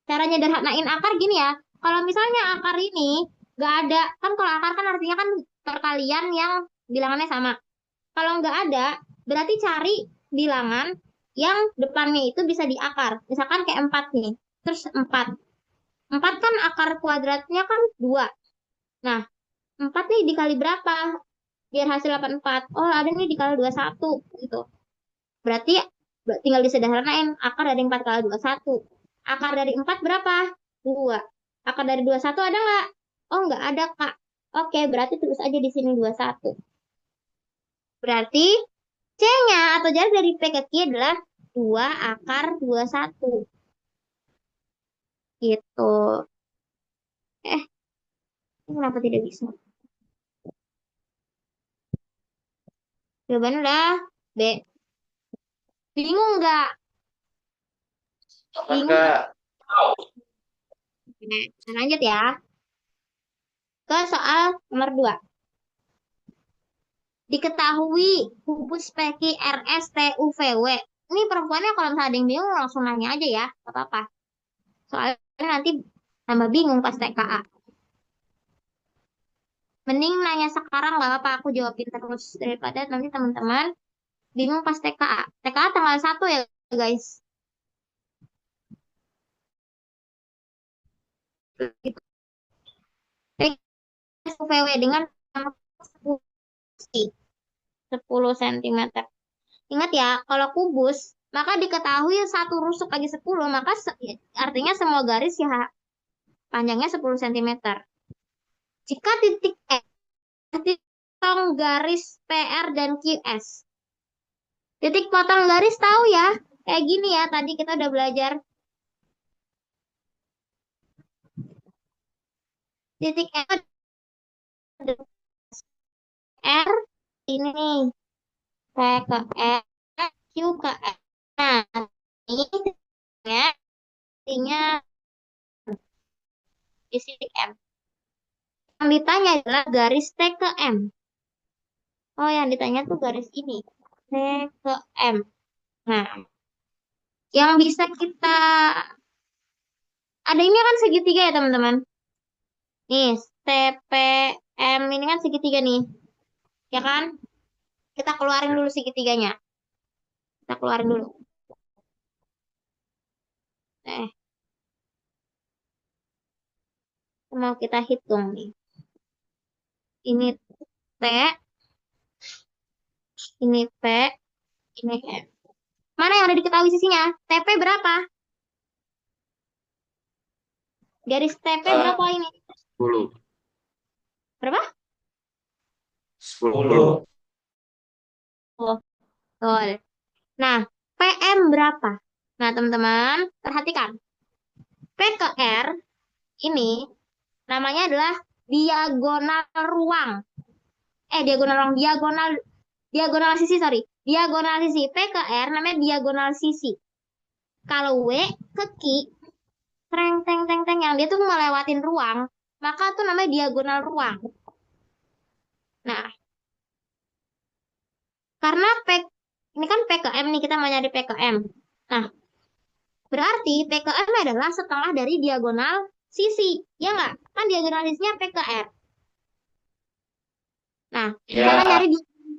Cara nyederhanain akar gini ya. Kalau misalnya akar ini nggak ada, kan kalau akar kan artinya kan perkalian yang bilangannya sama. Kalau nggak ada, berarti cari bilangan yang depannya itu bisa diakar. Misalkan kayak 4 nih. Terus 4. 4 kan akar kuadratnya kan 2. Nah, 4 nih dikali berapa? Biar hasil 84. Oh, ada nih dikali 21 gitu. Berarti tinggal disederhanain akar dari 4 kali 21. Akar dari 4 berapa? 2. Akar dari 21 ada nggak? Oh, nggak ada, Kak. Oke, berarti tulis aja di sini 21. Berarti C-nya atau jarak dari P ke Q adalah 2 akar 21. Gitu. Eh, ini kenapa tidak bisa? Jawabannya adalah B. Bingung nggak? Bingung nggak? Apakah Oke, kita lanjut ya. Ke soal nomor 2. Diketahui kubus PQRSTUVW. Ini perempuannya kalau misalnya ada yang bingung langsung nanya aja ya. Gak apa-apa. Soalnya nanti tambah bingung pas TKA. Mending nanya sekarang gak apa-apa aku jawabin terus. Daripada nanti teman-teman bingung pas TKA. TKA tanggal 1 ya guys. PQRSTUVW dengan 10 cm. Ingat ya, kalau kubus, maka diketahui satu rusuk aja 10, maka artinya semua garis ya panjangnya 10 cm. Jika titik E, titik potong garis PR dan QS. Titik potong garis tahu ya, kayak gini ya, tadi kita udah belajar. Titik E R, ini nih, P ke E, Q ke E. Nah, ini titiknya, artinya di titik M. Yang ditanya adalah garis T ke M. Oh, yang ditanya tuh garis ini. T ke M. Nah, yang bisa kita... Ada ini kan segitiga ya, teman-teman. Nih, TPM ini kan segitiga nih. Ya kan? Kita keluarin dulu segitiganya. Kita keluarin dulu. Eh, mau kita hitung nih. Ini T, ini P, ini M. Mana yang udah diketahui sisinya? TP berapa? Garis TP berapa ini? 10. Berapa? 10. Oh, betul. Nah, PM berapa? Nah, teman-teman, perhatikan. P ke R ini namanya adalah diagonal ruang. Diagonal ruang, diagonal sisi, sorry. Diagonal sisi. P ke R namanya diagonal sisi. Kalau W ke Q, teng, yang dia tuh melewatin ruang, maka tuh namanya diagonal ruang. Nah, karena ini kan P ke M nih, kita mau nyari P ke M. Nah, berarti P ke M adalah setengah dari diagonal sisi. Ya nggak? Kan diagonal sisinya P ke R. Nah, cara nyari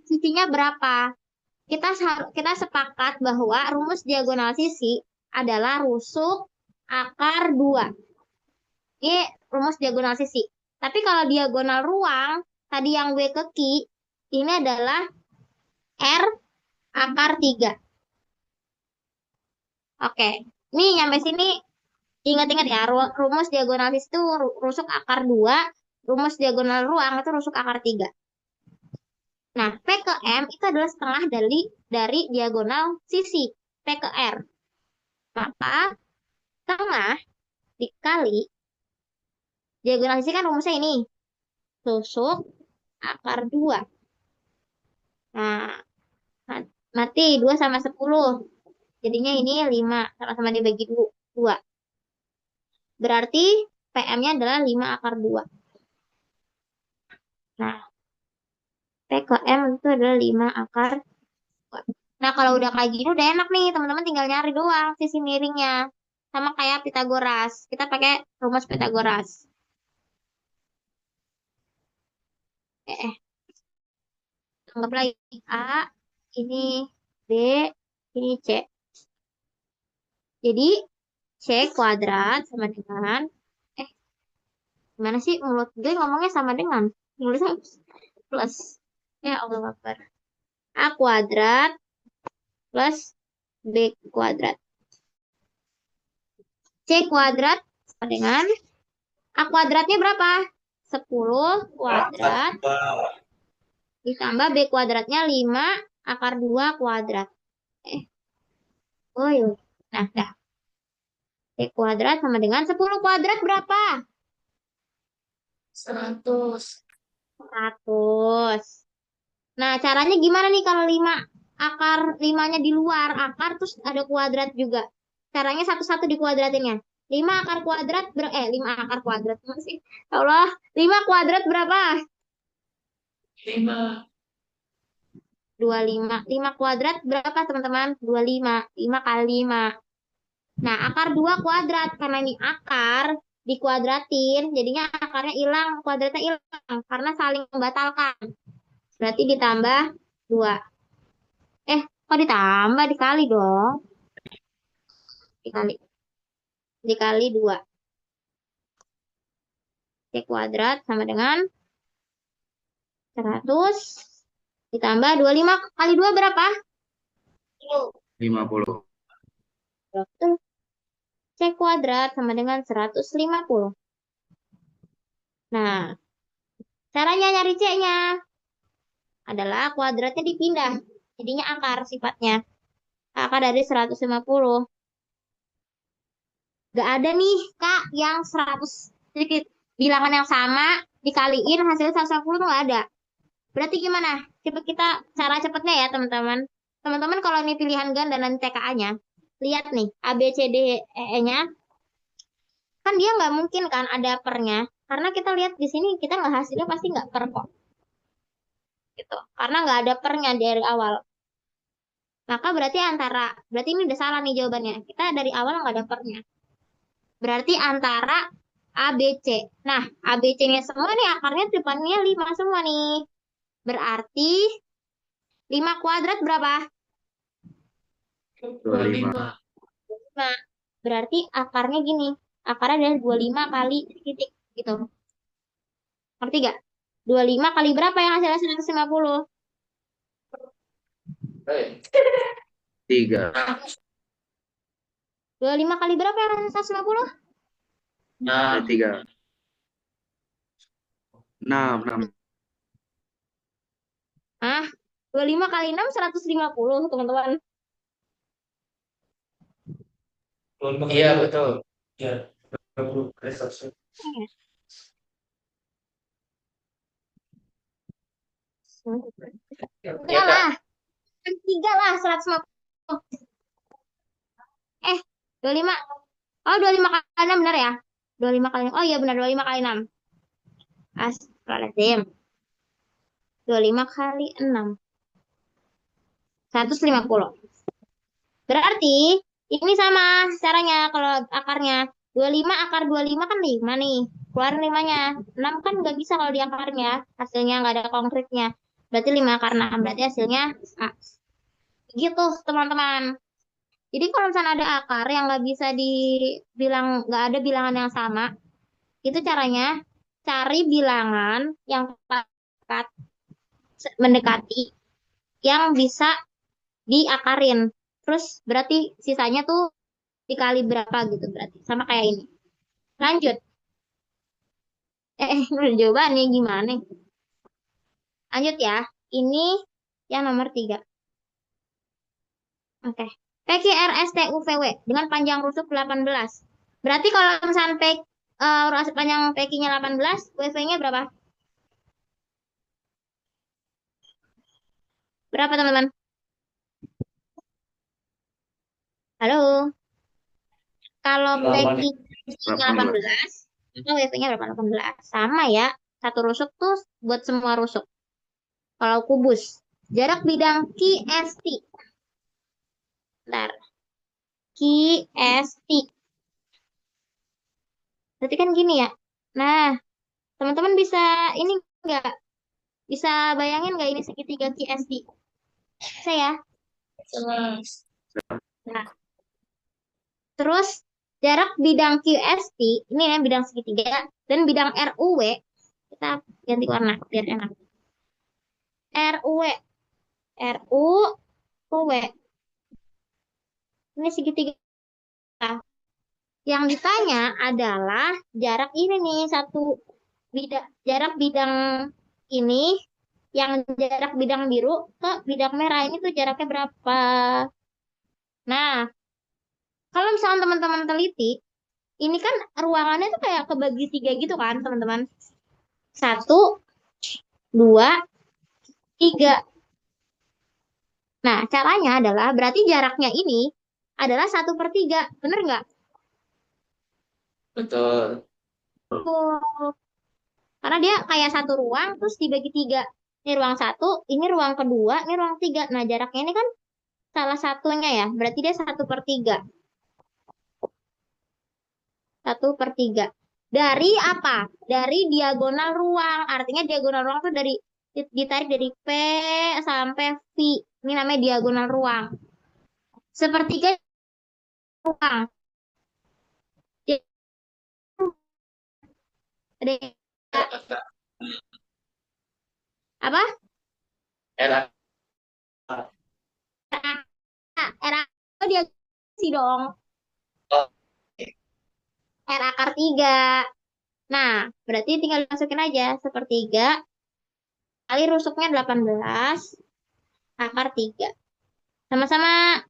sisinya berapa? Kita sepakat bahwa rumus diagonal sisi adalah rusuk akar 2. Ini rumus diagonal sisi. Tapi kalau diagonal ruang, tadi yang W ke Q, ini adalah R akar 3. Oke, ini nyampe sini ingat-ingat ya, rumus diagonal sisi itu rusuk akar 2, rumus diagonal ruang itu rusuk akar 3. Nah, P ke M itu adalah setengah dari diagonal sisi P ke R. Maka tengah dikali diagonal sisi kan rumusnya ini. Rusuk akar 2. Nah, mati 2 sama 10. Jadinya ini 5. Sama-sama dibagi 2. Berarti PM-nya adalah 5 akar 2. Nah, P ke M itu adalah 5 akar 2. Nah, kalau udah kayak gini udah enak nih, teman-teman tinggal nyari doang sisi miringnya. Sama kayak Pitagoras. Kita pakai rumus Pitagoras. Anggap lagi A, ini B, ini C. Jadi, C kuadrat sama dengan, gimana sih mulut gue ngomongnya sama dengan? Nulisnya plus. Ya Allah Akbar. A kuadrat plus B kuadrat. C kuadrat sama dengan, A kuadratnya berapa? 10 kuadrat ditambah B kuadratnya 5 akar 2 kuadrat. Oh iya. Nah, dah. B kuadrat sama dengan 10 kuadrat berapa? 100. 100. Nah, caranya gimana nih kalau 5 akar 5-nya di luar akar terus ada kuadrat juga. Caranya satu-satu dikuadratinnya. 5 akar kuadrat 5 akar kuadrat sih. Ya Allah, 5 kuadrat berapa? 5. 25. 5 kuadrat berapa, teman-teman? 25. 5 kali 5. Nah, akar 2 kuadrat karena ini akar dikuadratin, jadinya akarnya hilang, kuadratnya hilang karena saling membatalkan. Berarti ditambah 2. Kok ditambah? Dikali dong. Dikali 2. C kuadrat sama dengan 100 ditambah 25 kali 2 berapa? 50. Betul. C kuadrat sama dengan 150. Nah, caranya nyari C-nya adalah kuadratnya dipindah. Jadinya akar sifatnya. Akar dari 150. Gak ada nih, Kak, yang 100 sedikit bilangan yang sama dikaliin hasilnya 150 tuh gak ada. Berarti gimana? Coba kita cara cepatnya ya, teman-teman. Teman-teman kalau ini pilihan ganda dan TKA-nya, lihat nih, A, B, C, D, E-nya. Kan dia nggak mungkin kan ada pernya. Karena kita lihat di sini, kita nggak hasilnya pasti nggak per kok. Gitu. Karena nggak ada pernya dari awal. Maka berarti ini udah salah nih jawabannya. Kita dari awal nggak ada pernya. Berarti antara A, B, C. Nah, A, B, C-nya semua nih akarnya depannya 5 semua nih. Berarti 5 kuadrat berapa? 25. 5. Berarti akarnya gini. Akarnya adalah 25 kali titik gitu. Ngerti gak? 25 kali berapa yang hasilnya 150? 3. 25 kali berapa yang hasilnya 150? Ada 3. 6. 6. Ah, 25 kali 6, 150, teman-teman. Iya, betul. Iya. Enggak lah. 3 lah, 150. 25. Oh, 25 kali 6 benar ya? 25 kali 6. Oh iya benar, 25 kali 6. Astagfirullahaladzim. 25 kali 6. 150. Berarti ini sama caranya kalau akarnya. 25 akar 25 kan 5 nih. Keluar 5-nya. 6 kan nggak bisa kalau di akarnya. Hasilnya nggak ada konkretnya. Berarti 5 akar 6. Berarti hasilnya A. Gitu teman-teman. Jadi kalau misalnya ada akar yang nggak bisa dibilang, nggak ada bilangan yang sama, itu caranya cari bilangan yang dekat, mendekati, yang bisa diakarin. Terus berarti sisanya tuh dikali berapa gitu berarti. Sama kayak ini. Lanjut. Udah jawabannya gimana? Lanjut ya. Ini yang nomor 3. Oke. PQRSTUVW dengan panjang rusuk 18. Berarti kalau misalnya panjang PQ-nya 18, WV-nya berapa? Berapa teman-teman? Halo. Kalau PQ-nya 18, itu WV-nya berapa? 18. Sama ya. Satu rusuk tuh buat semua rusuk. Kalau kubus. Jarak bidang QST. Bentar. QST. Berarti kan gini ya. Nah, teman-teman bisa ini nggak? Bisa bayangin nggak ini segitiga QST? Bisa ya? Nah, terus jarak bidang QST, ini ya bidang segitiga, dan bidang RUW, kita ganti warna biar enak. RUW, RUW, ini segitiga. Yang ditanya adalah jarak ini nih, jarak bidang ini, yang jarak bidang biru ke bidang merah, ini tuh jaraknya berapa? Nah, kalau misalnya teman-teman teliti, ini kan ruangannya tuh kayak kebagi 3 gitu kan, teman-teman. 1, 2, 3. Nah, caranya adalah berarti jaraknya ini adalah 1/3. Bener nggak? Betul. Tuh. Karena dia kayak satu ruang, terus dibagi 3. Ini ruang 1, ini ruang kedua, ini ruang 3. Nah, jaraknya ini kan salah satunya ya. Berarti dia 1/3. 1/3. Dari apa? Dari diagonal ruang. Artinya diagonal ruang tuh ditarik dari P sampai V. Ini namanya diagonal ruang. Sepertiga ruang. Jadi, apa? Era. R dia sih dong. Oh, R akar 3. Nah, berarti tinggal masukin aja. 1/3 kali rusuknya 18 akar 3. Sama-sama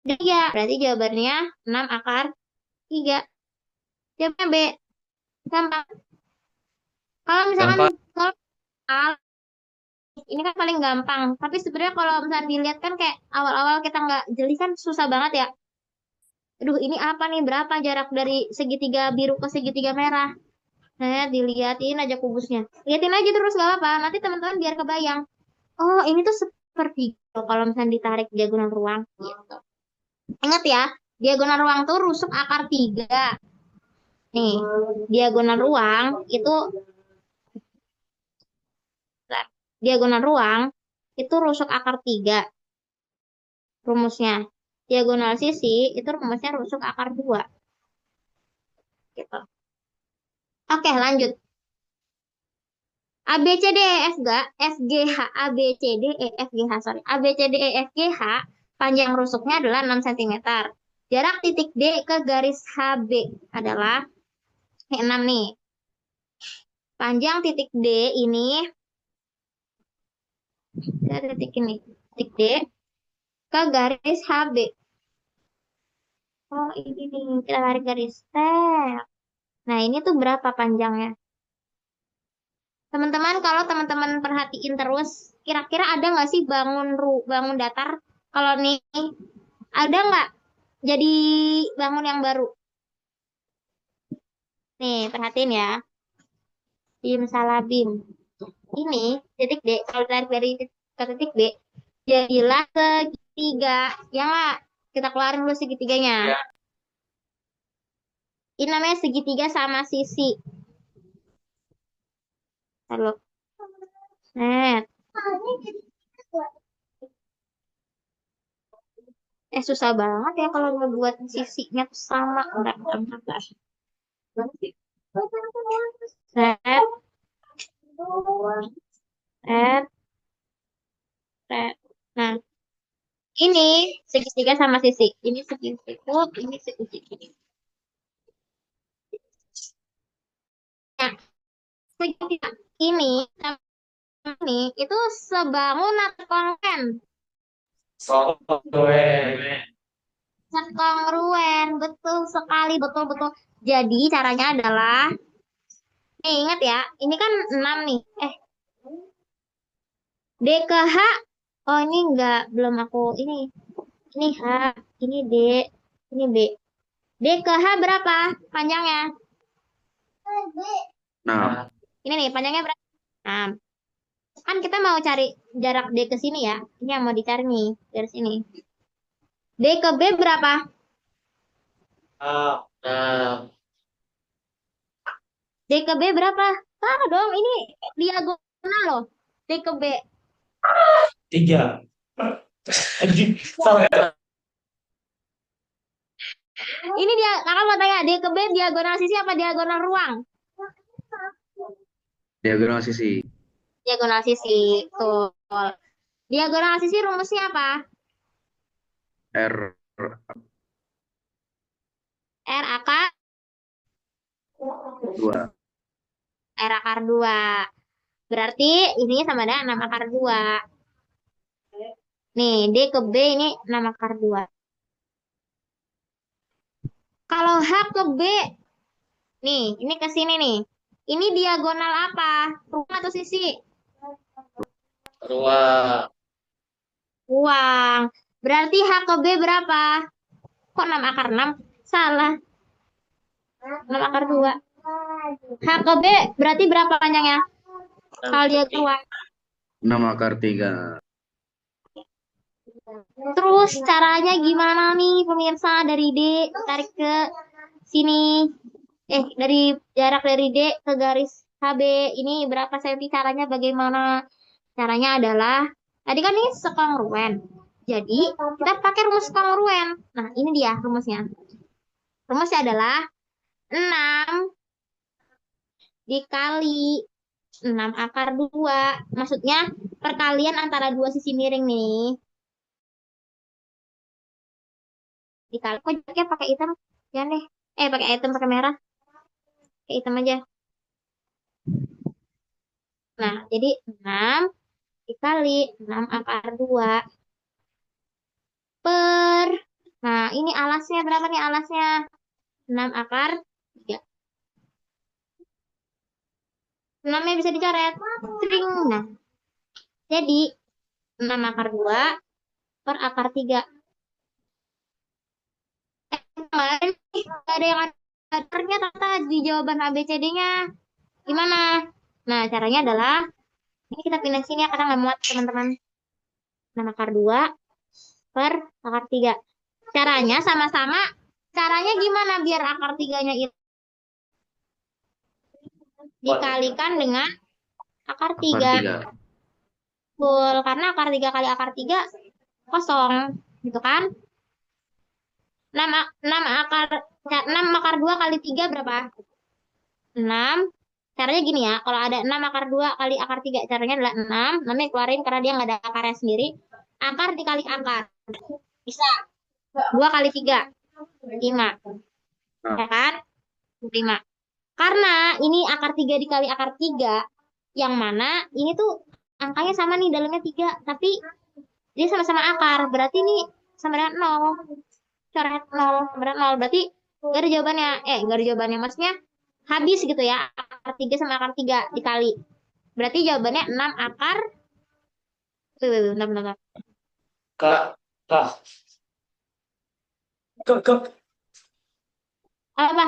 3. Berarti jawabannya 6 akar 3. Jawabannya B. Gampang. Kalau misalkan gampang. kalau ini kan paling gampang. Tapi sebenarnya kalau misalnya dilihat kan kayak awal-awal kita nggak jeli kan susah banget ya. Aduh, ini apa nih? Berapa jarak dari segitiga biru ke segitiga merah? Nah, dilihatin aja kubusnya. Lihatin aja terus gak apa-apa. Nanti teman-teman biar kebayang. Oh, ini tuh seperti itu kalau misalnya ditarik diagonal ruang. Gitu. Ingat ya, diagonal ruang tuh rusuk akar 3. Nih, diagonal ruang itu diagonal ruang itu rusuk akar 3 rumusnya. Diagonal sisi itu rumusnya rusuk akar 2. Gitu. Oke, lanjut. A, B, C, D, E, F, G, F, G, H, A, B, C, D, E, F, G, H, sorry. A, B, C, D, E, F, G, H, panjang rusuknya adalah 6 cm. Jarak titik D ke garis HB adalah 6 nih. Panjang titik D ini, titik ini, titik D ke garis HB. Oh, ini nih, kita tarik garis. Nah, ini tuh berapa panjangnya? Teman-teman, kalau teman-teman perhatiin terus, kira-kira ada nggak sih bangun datar? Kalau nih, ada nggak jadi bangun yang baru? Nih, perhatiin ya. Bim salah bim. Ini titik D, kalau tarik dari ke titik D, jadilah segitiga. Ya nggak? Kita keluarin dulu segitiganya. Ya. Ini namanya segitiga sama sisi. Halo. Net. Susah banget ya kalau ngebuat sisinya tuh sama. Bentar. Set. Set. Set. Nah, ini segitiga sama sisi. Ini segitiga, ini segitiga. Nah, segitiga ini itu sebangun atau kongen? Sekongruen, betul sekali, betul-betul. Jadi caranya adalah, nih ingat ya, ini kan 6 nih. D ke H, oh ini enggak, belum aku, ini H, ini D, ini B. D ke H berapa panjangnya? 6. Ini nih, panjangnya berapa? 6. Kan kita mau cari jarak D ke sini ya. Ini yang mau dicari nih, dari sini. D ke B berapa? D ke B berapa? Tahu dong, ini diagonal loh. D ke B. 3. Salah. Ini dia, kakak mau tanya, D ke B diagonal sisi apa diagonal ruang? Diagonal sisi. Diagonal sisi. Tuh. Diagonal sisi rumusnya apa? R. R akar 2. R akar 2. Berarti ini sama dengan 6 akar 2. Nih, D ke B ini 6 akar 2. Kalau H ke B, nih, ini ke sini nih. Ini diagonal apa? Ruang atau sisi? Ruang. Ruang. Berarti H ke B berapa? Kok 6 akar 6? Salah. 6 akar 2. H ke B berarti berapa panjangnya? Kalau dia keluar. 6 akar 3. Terus caranya gimana nih pemirsa dari D tarik ke sini? Dari jarak dari D ke garis HB ini berapa senti? Caranya bagaimana? Caranya adalah tadi kan ini sekongruen. Jadi kita pakai rumus kongruen. Nah, ini dia rumusnya. Rumusnya adalah 6 dikali 6 akar 2. Maksudnya perkalian antara dua sisi miring nih. Dikali, kok jaraknya pakai hitam? Jangan deh. Pakai hitam, pakai merah. Pakai hitam aja. Nah, jadi 6 dikali 6 akar 2 per. Nah, ini alasnya berapa nih alasnya? 6 akar 3. 6-nya bisa dicoret. String. Nah, jadi 6 akar 2 per akar 3. Kemarin ada yang ada ternyata di jawaban ABCD-nya. Gimana? Nah, caranya adalah ini kita pindah sini ya karena nggak muat teman-teman. 6 akar 2 per akar 3. Caranya sama-sama. Caranya gimana biar akar 3-nya itu dikalikan dengan akar 3. Full, karena akar 3 kali akar 3 kosong, gitu kan? 6 akar 6 akar 2 kali 3 berapa? 6. Caranya gini ya, kalau ada 6 akar 2 kali akar 3, caranya adalah 6. Namanya keluarin karena dia nggak ada akarnya sendiri. Akar dikali akar. Bisa. 2 kali 3. 5. Nah, Ya kan? 5. Karena ini akar 3 dikali akar 3, yang mana ini tuh angkanya sama nih, dalamnya 3. Tapi dia sama-sama akar. Berarti ini sama dengan 0. Coret 0. Sama dengan 0. Berarti gak ada jawabannya. Gak ada jawabannya. Maksudnya habis gitu ya. Akar 3 sama akar 3 dikali. Berarti jawabannya 6 akar. Bentar, bentar, bentar. Kak, kak, kak. Apa?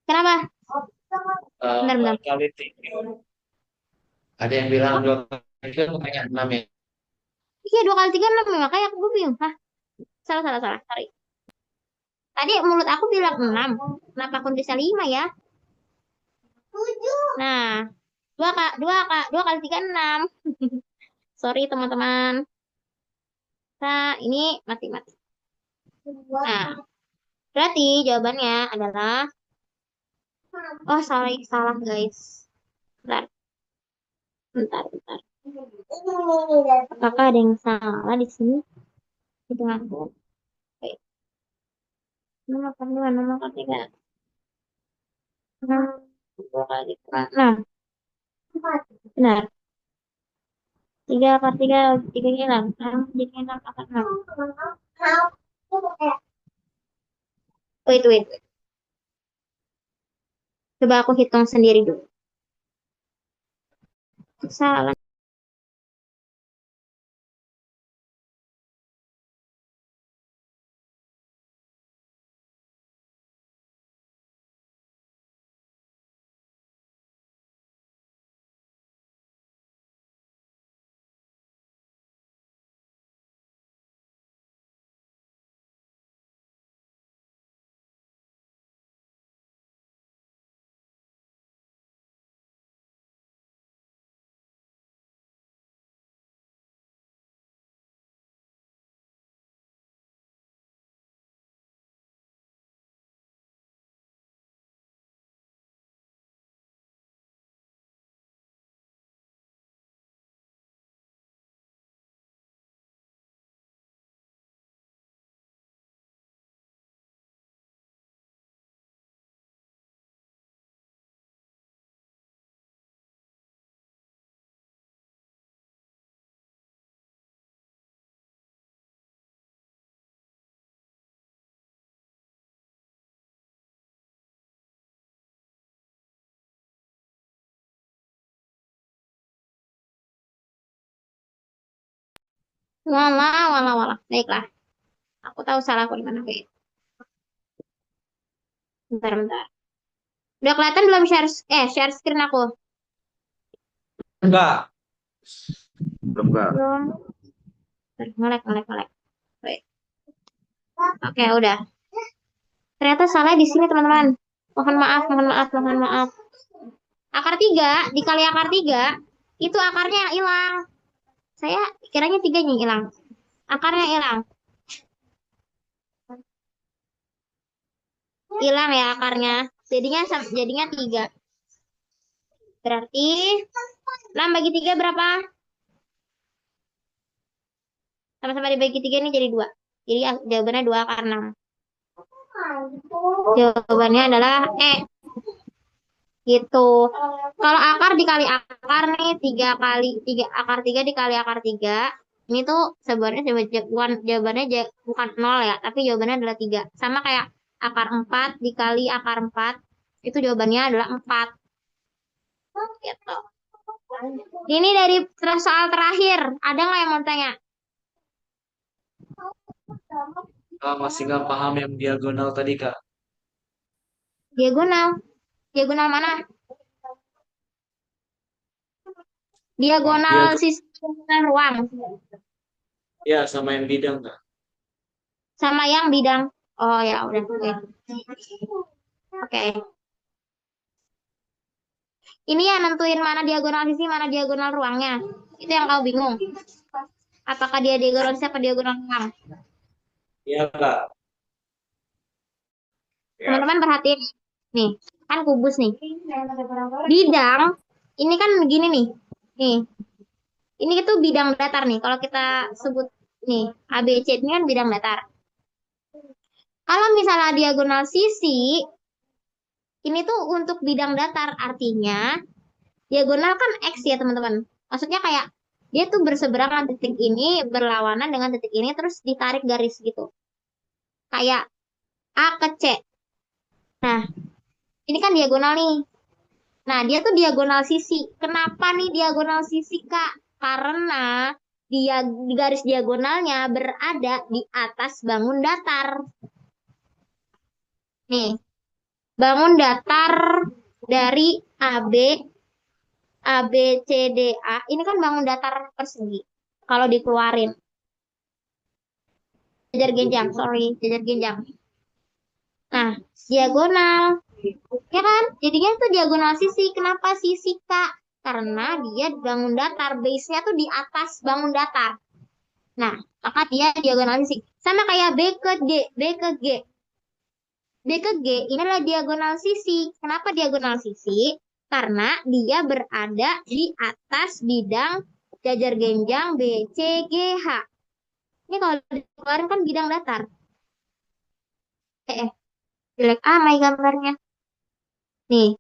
Kenapa? Bentar, bentar. 4 kali 3. Ada yang bilang 2 kali 3 makanya 6 ya. Iya, 2 kali 3 6. Makanya aku bingung. Hah? Salah, salah, salah. Sorry. Tadi mulut aku bilang 6. Kenapa aku bisa 5 ya? Nah, 2 kali 3 6. Sorry teman-teman. Nah, ini mati-mati. Nah, berarti jawabannya adalah, oh salah, salah guys. Bentar, bentar, bentar. Apakah ada yang salah di sini? Hitunganku. Oke. Nomor kedua, nomor ketiga. Nah, 2 kali 3. Nah, benar. 3 akar 3, 3 hilang. Nah, jadi 6 akar 6. Wait, wait, wait. Coba aku hitung sendiri dulu. Salah. Walah, walah, walah. Baiklah. Aku tahu salahku di mana. Wait. Bentar, bentar. Udah kelihatan belum share screen aku? Enggak. belum Kak. Belum. Bentar, ngelek, ngelek, ngelek. Wait. Oke, udah. Ternyata salah di sini, teman-teman. Mohon maaf, mohon maaf, mohon maaf. Akar 3 dikali akar 3, itu akarnya hilang. Saya kiranya 3-nya hilang. Akarnya hilang. Hilang ya akarnya. Jadinya 3. Berarti 6 bagi 3 berapa? Sama-sama dibagi 3 ini jadi 2. Jadi jawabannya 2 akar 6. Jawabannya adalah gitu. Kalau akar dikali akar nih, 3 kali 3 akar 3 dikali akar 3. Ini tuh sebenarnya jawabannya bukan 0 ya, tapi jawabannya adalah 3. Sama kayak akar 4 dikali akar 4, itu jawabannya adalah 4. Gitu. Ini dari soal terakhir. Ada nggak yang mau tanya? Masih nggak paham yang diagonal tadi, Kak. Diagonal. Diagonal mana? Diagonal Diagonal sistem ruang. ya sama yang bidang, Kak. Sama yang bidang. Oh ya udah. Oke. Oke. Ini yang nentuin mana diagonal sisi, mana diagonal ruangnya. Itu yang kau bingung. Apakah dia diagonal sisi apa diagonal ruang? Iya, Kak. Ya. Teman-teman perhatiin. Nih, kan kubus nih. Bidang, ini kan begini nih. Nih, ini itu bidang datar nih. Kalau kita sebut nih, ABC ini kan bidang datar. Kalau misalnya diagonal sisi, ini tuh untuk bidang datar. Artinya, diagonal kan X ya teman-teman. Maksudnya kayak, dia tuh berseberangan titik ini, berlawanan dengan titik ini, terus ditarik garis gitu. Kayak A ke C. Nah, ini kan diagonal nih. Nah, dia tuh diagonal sisi. Kenapa nih diagonal sisi, Kak? Karena dia di garis diagonalnya berada di atas bangun datar. Nih, bangun datar dari AB, ABCDA. Ini kan bangun datar persegi. Kalau dikeluarin. Jajar genjang, sorry, jajar genjang. Nah, diagonal. Ya kan? Jadinya itu diagonal sisi. Kenapa sisi, Kak? Karena dia bangun datar. Base-nya tuh di atas bangun datar. Nah, maka dia diagonal sisi. Sama kayak B ke D, B ke G. B ke G ini adalah diagonal sisi. Kenapa diagonal sisi? Karena dia berada di atas bidang jajar genjang B, C, G, H. Ini kalau dikeluarin kan bidang datar. Jelek amat gambarnya. Nih,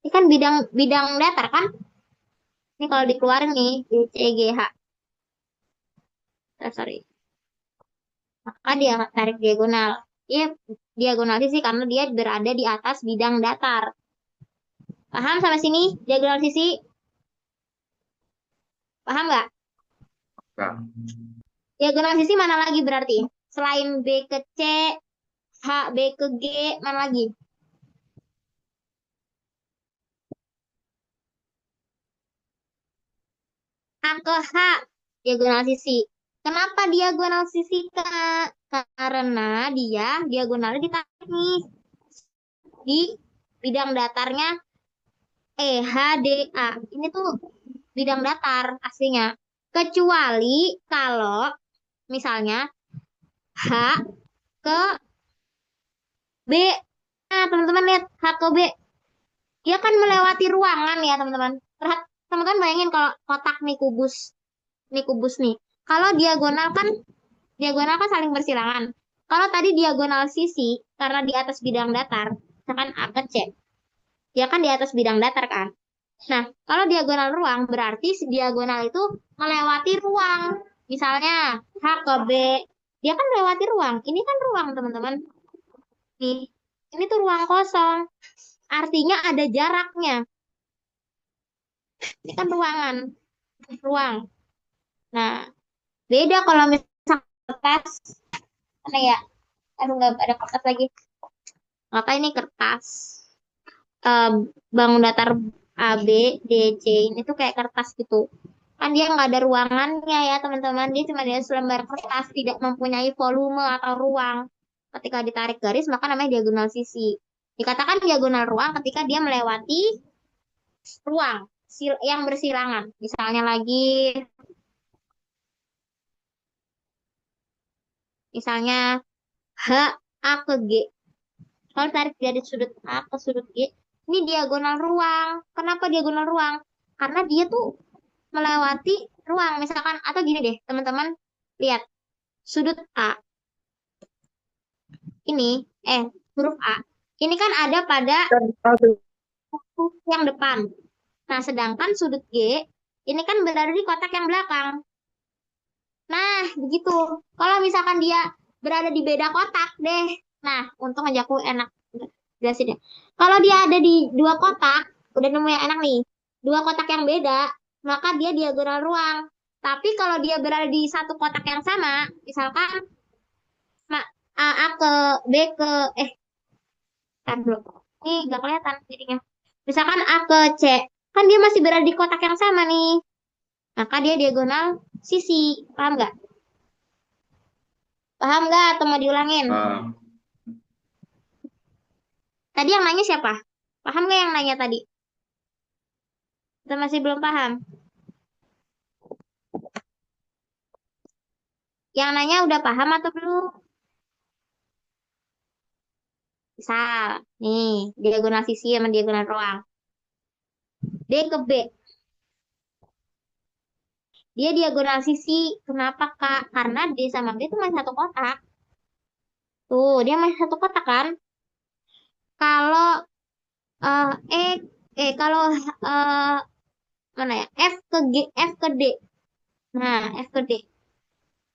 ini kan bidang bidang datar kan? Ini kalau dikeluarin nih, B, C, G, H. Sorry. Maka dia tarik diagonal. Dia diagonal sisi karena dia berada di atas bidang datar. Paham sampai sini? Diagonal sisi? Paham nggak? Kak. Diagonal sisi mana lagi berarti? Selain B ke C, H, B ke G, mana lagi? A ke H, diagonal sisi. Kenapa diagonal sisi, Kak? Karena dia diagonalnya ditarik nih di bidang datarnya EHDA. Ini tuh bidang datar aslinya. Kecuali kalau misalnya H ke B. Nah, teman-teman lihat H ke B. Dia kan melewati ruangan ya, teman-teman. Teman-teman bayangin kalau kotak nih kubus. Nih kubus nih. Kalau diagonal kan saling bersilangan. Kalau tadi diagonal sisi, karena di atas bidang datar, misalkan A ke C, dia kan di atas bidang datar kan. Nah, kalau diagonal ruang, berarti si diagonal itu melewati ruang. Misalnya H ke B, dia kan melewati ruang. Ini kan ruang, teman-teman. Nih, ini tuh ruang kosong. Artinya ada jaraknya. Ini kan ruangan, ruang. Nah, beda kalau misalnya kertas. Mana ya? Aduh, nggak ada kertas lagi. Maka ini kertas. eh, Bangun datar A, B, D, C. Ini tuh kayak kertas gitu. Kan dia nggak ada ruangannya ya teman-teman. Dia cuma dia selembar kertas, tidak mempunyai volume atau ruang. Ketika ditarik garis, maka namanya diagonal sisi. Dikatakan diagonal ruang ketika dia melewati ruang yang bersilangan. Misalnya H, A ke G. Kalau tarik dari sudut A ke sudut G, ini diagonal ruang. Kenapa diagonal ruang? Karena dia tuh melewati ruang. Misalkan, atau gini deh, teman-teman, lihat. Sudut A, ini, huruf A. Ini kan ada pada yang depan. Nah, sedangkan sudut G, ini kan berada di kotak yang belakang. Nah, begitu. Kalau misalkan dia berada di beda kotak deh. Nah, untung aja aku enak jelasin ya. Kalau dia ada di dua kotak, udah nemu yang enak nih. Dua kotak yang beda, maka dia diagonal ruang. Tapi kalau dia berada di satu kotak yang sama, misalkan A ke B ke kan belum. Ini nggak kelihatan jadinya. Misalkan A ke C, kan dia masih berada di kotak yang sama nih. Maka dia diagonal sisi. Paham nggak? Paham nggak? Atau mau diulangin? Tadi yang nanya siapa? Paham nggak yang nanya tadi? Atau masih belum paham? Yang nanya udah paham atau belum? Misal, nih, diagonal sisi sama diagonal ruang. D ke B. Dia diagonal sisi. Kenapa, Kak? Karena D sama B itu masih satu kotak. Tuh, dia masih satu kotak kan? Kalau eh kalau eh, mana ya? F ke D. Nah, F ke D.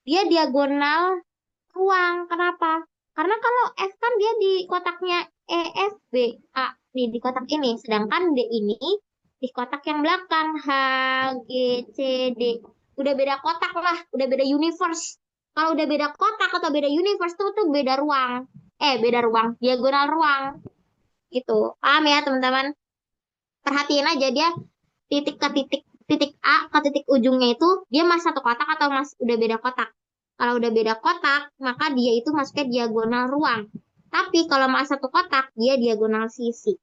Dia diagonal ruang. Kenapa? Karena kalau F kan dia di kotaknya E, F, B, A. Nih, di kotak ini. Sedangkan D ini di kotak yang belakang. H, G, C, D. Udah beda kotak lah. Udah beda universe. Kalau udah beda kotak atau beda universe tuh beda ruang. Beda ruang. Diagonal ruang. Gitu. Paham ya, teman-teman? Perhatiin aja dia titik ke titik A ke titik ujungnya itu dia masih satu kotak atau udah beda kotak. Kalau udah beda kotak, maka dia itu masuknya diagonal ruang. Tapi kalau masih satu kotak, dia diagonal sisi.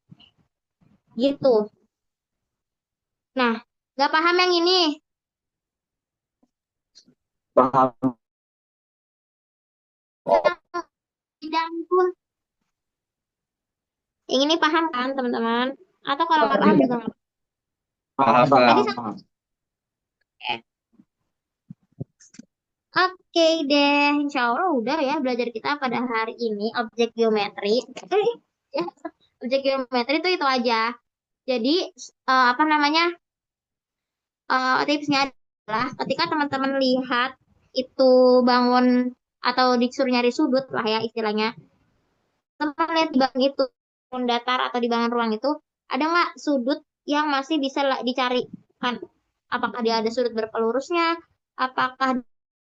Gitu. Nah, nggak paham yang ini? Paham. Tidak pun. Yang ini paham kan, teman-teman? Atau kalau nggak paham juga nggak Paham, apa-apa. Tadi paham. Paham. Oke deh, insya Allah udah ya belajar kita pada hari ini objek geometri. Ya, objek geometri itu aja. Jadi apa namanya tipsnya adalah ketika teman-teman lihat itu bangun atau disuruh nyari sudut lah ya istilahnya, teman lihat di bangun itu bangun datar atau di bangun ruang itu ada nggak sudut yang masih bisa dicari kan? Apakah dia ada sudut berpelurusnya? Apakah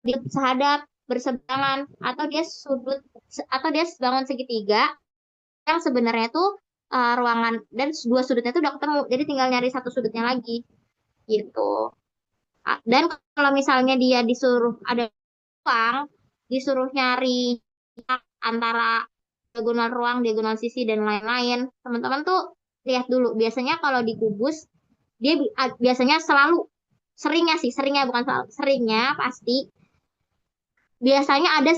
dia sehadap berseberangan atau dia atau dia bangun segitiga yang sebenarnya tuh ruangan dan dua sudutnya itu udah ketemu jadi tinggal nyari satu sudutnya lagi gitu. Dan kalau misalnya dia disuruh ada ruang disuruh nyari antara diagonal ruang diagonal sisi dan lain-lain teman-teman tuh lihat dulu biasanya kalau di kubus dia biasanya selalu seringnya bukan selalu seringnya pasti biasanya ada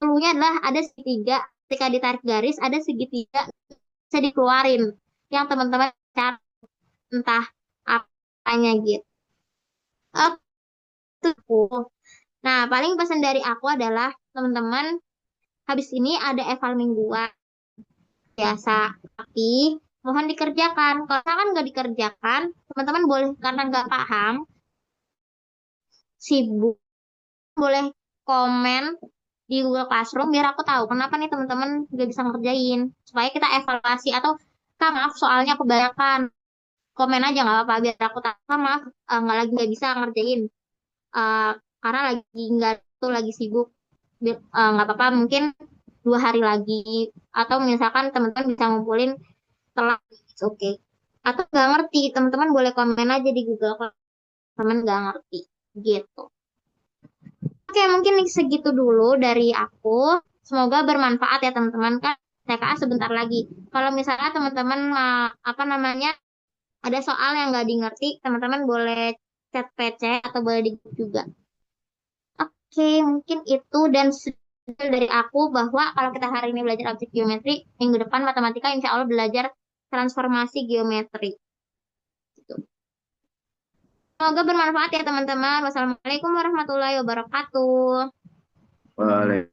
clue-nya adalah ada segitiga ketika ditarik garis ada segitiga bisa dikeluarin yang teman-teman cari entah apanya gitu. Oke. Nah, paling pesan dari aku adalah teman-teman habis ini ada eval mingguan biasa tapi mohon dikerjakan. Kalau misalkan nggak dikerjakan, teman-teman boleh karena nggak paham, sibuk, boleh komen di Google Classroom biar aku tahu kenapa nih teman-teman nggak bisa ngerjain supaya kita evaluasi atau Kak maaf soalnya kebanyakan komen aja nggak apa-apa biar aku tahu Kak maaf nggak bisa ngerjain. Eh, karena nggak tuh lagi sibuk. Nggak apa-apa mungkin 2 hari lagi atau misalkan teman-teman bisa ngumpulin setelah oke atau nggak ngerti teman-teman boleh komen aja di Google kalau teman nggak ngerti gitu. Oke, mungkin segitu dulu dari aku. Semoga bermanfaat ya teman-teman kan TKA sebentar lagi. Kalau misalnya teman-teman apa namanya ada soal yang nggak di ngerti, teman-teman boleh chat PC atau boleh di grup juga. Oke, mungkin itu dan dari aku bahwa kalau kita hari ini belajar objek geometri, minggu depan matematika insya Allah belajar transformasi geometri. Gitu. Semoga bermanfaat ya teman-teman. Wassalamualaikum warahmatullahi wabarakatuh. Waalaikumsalam.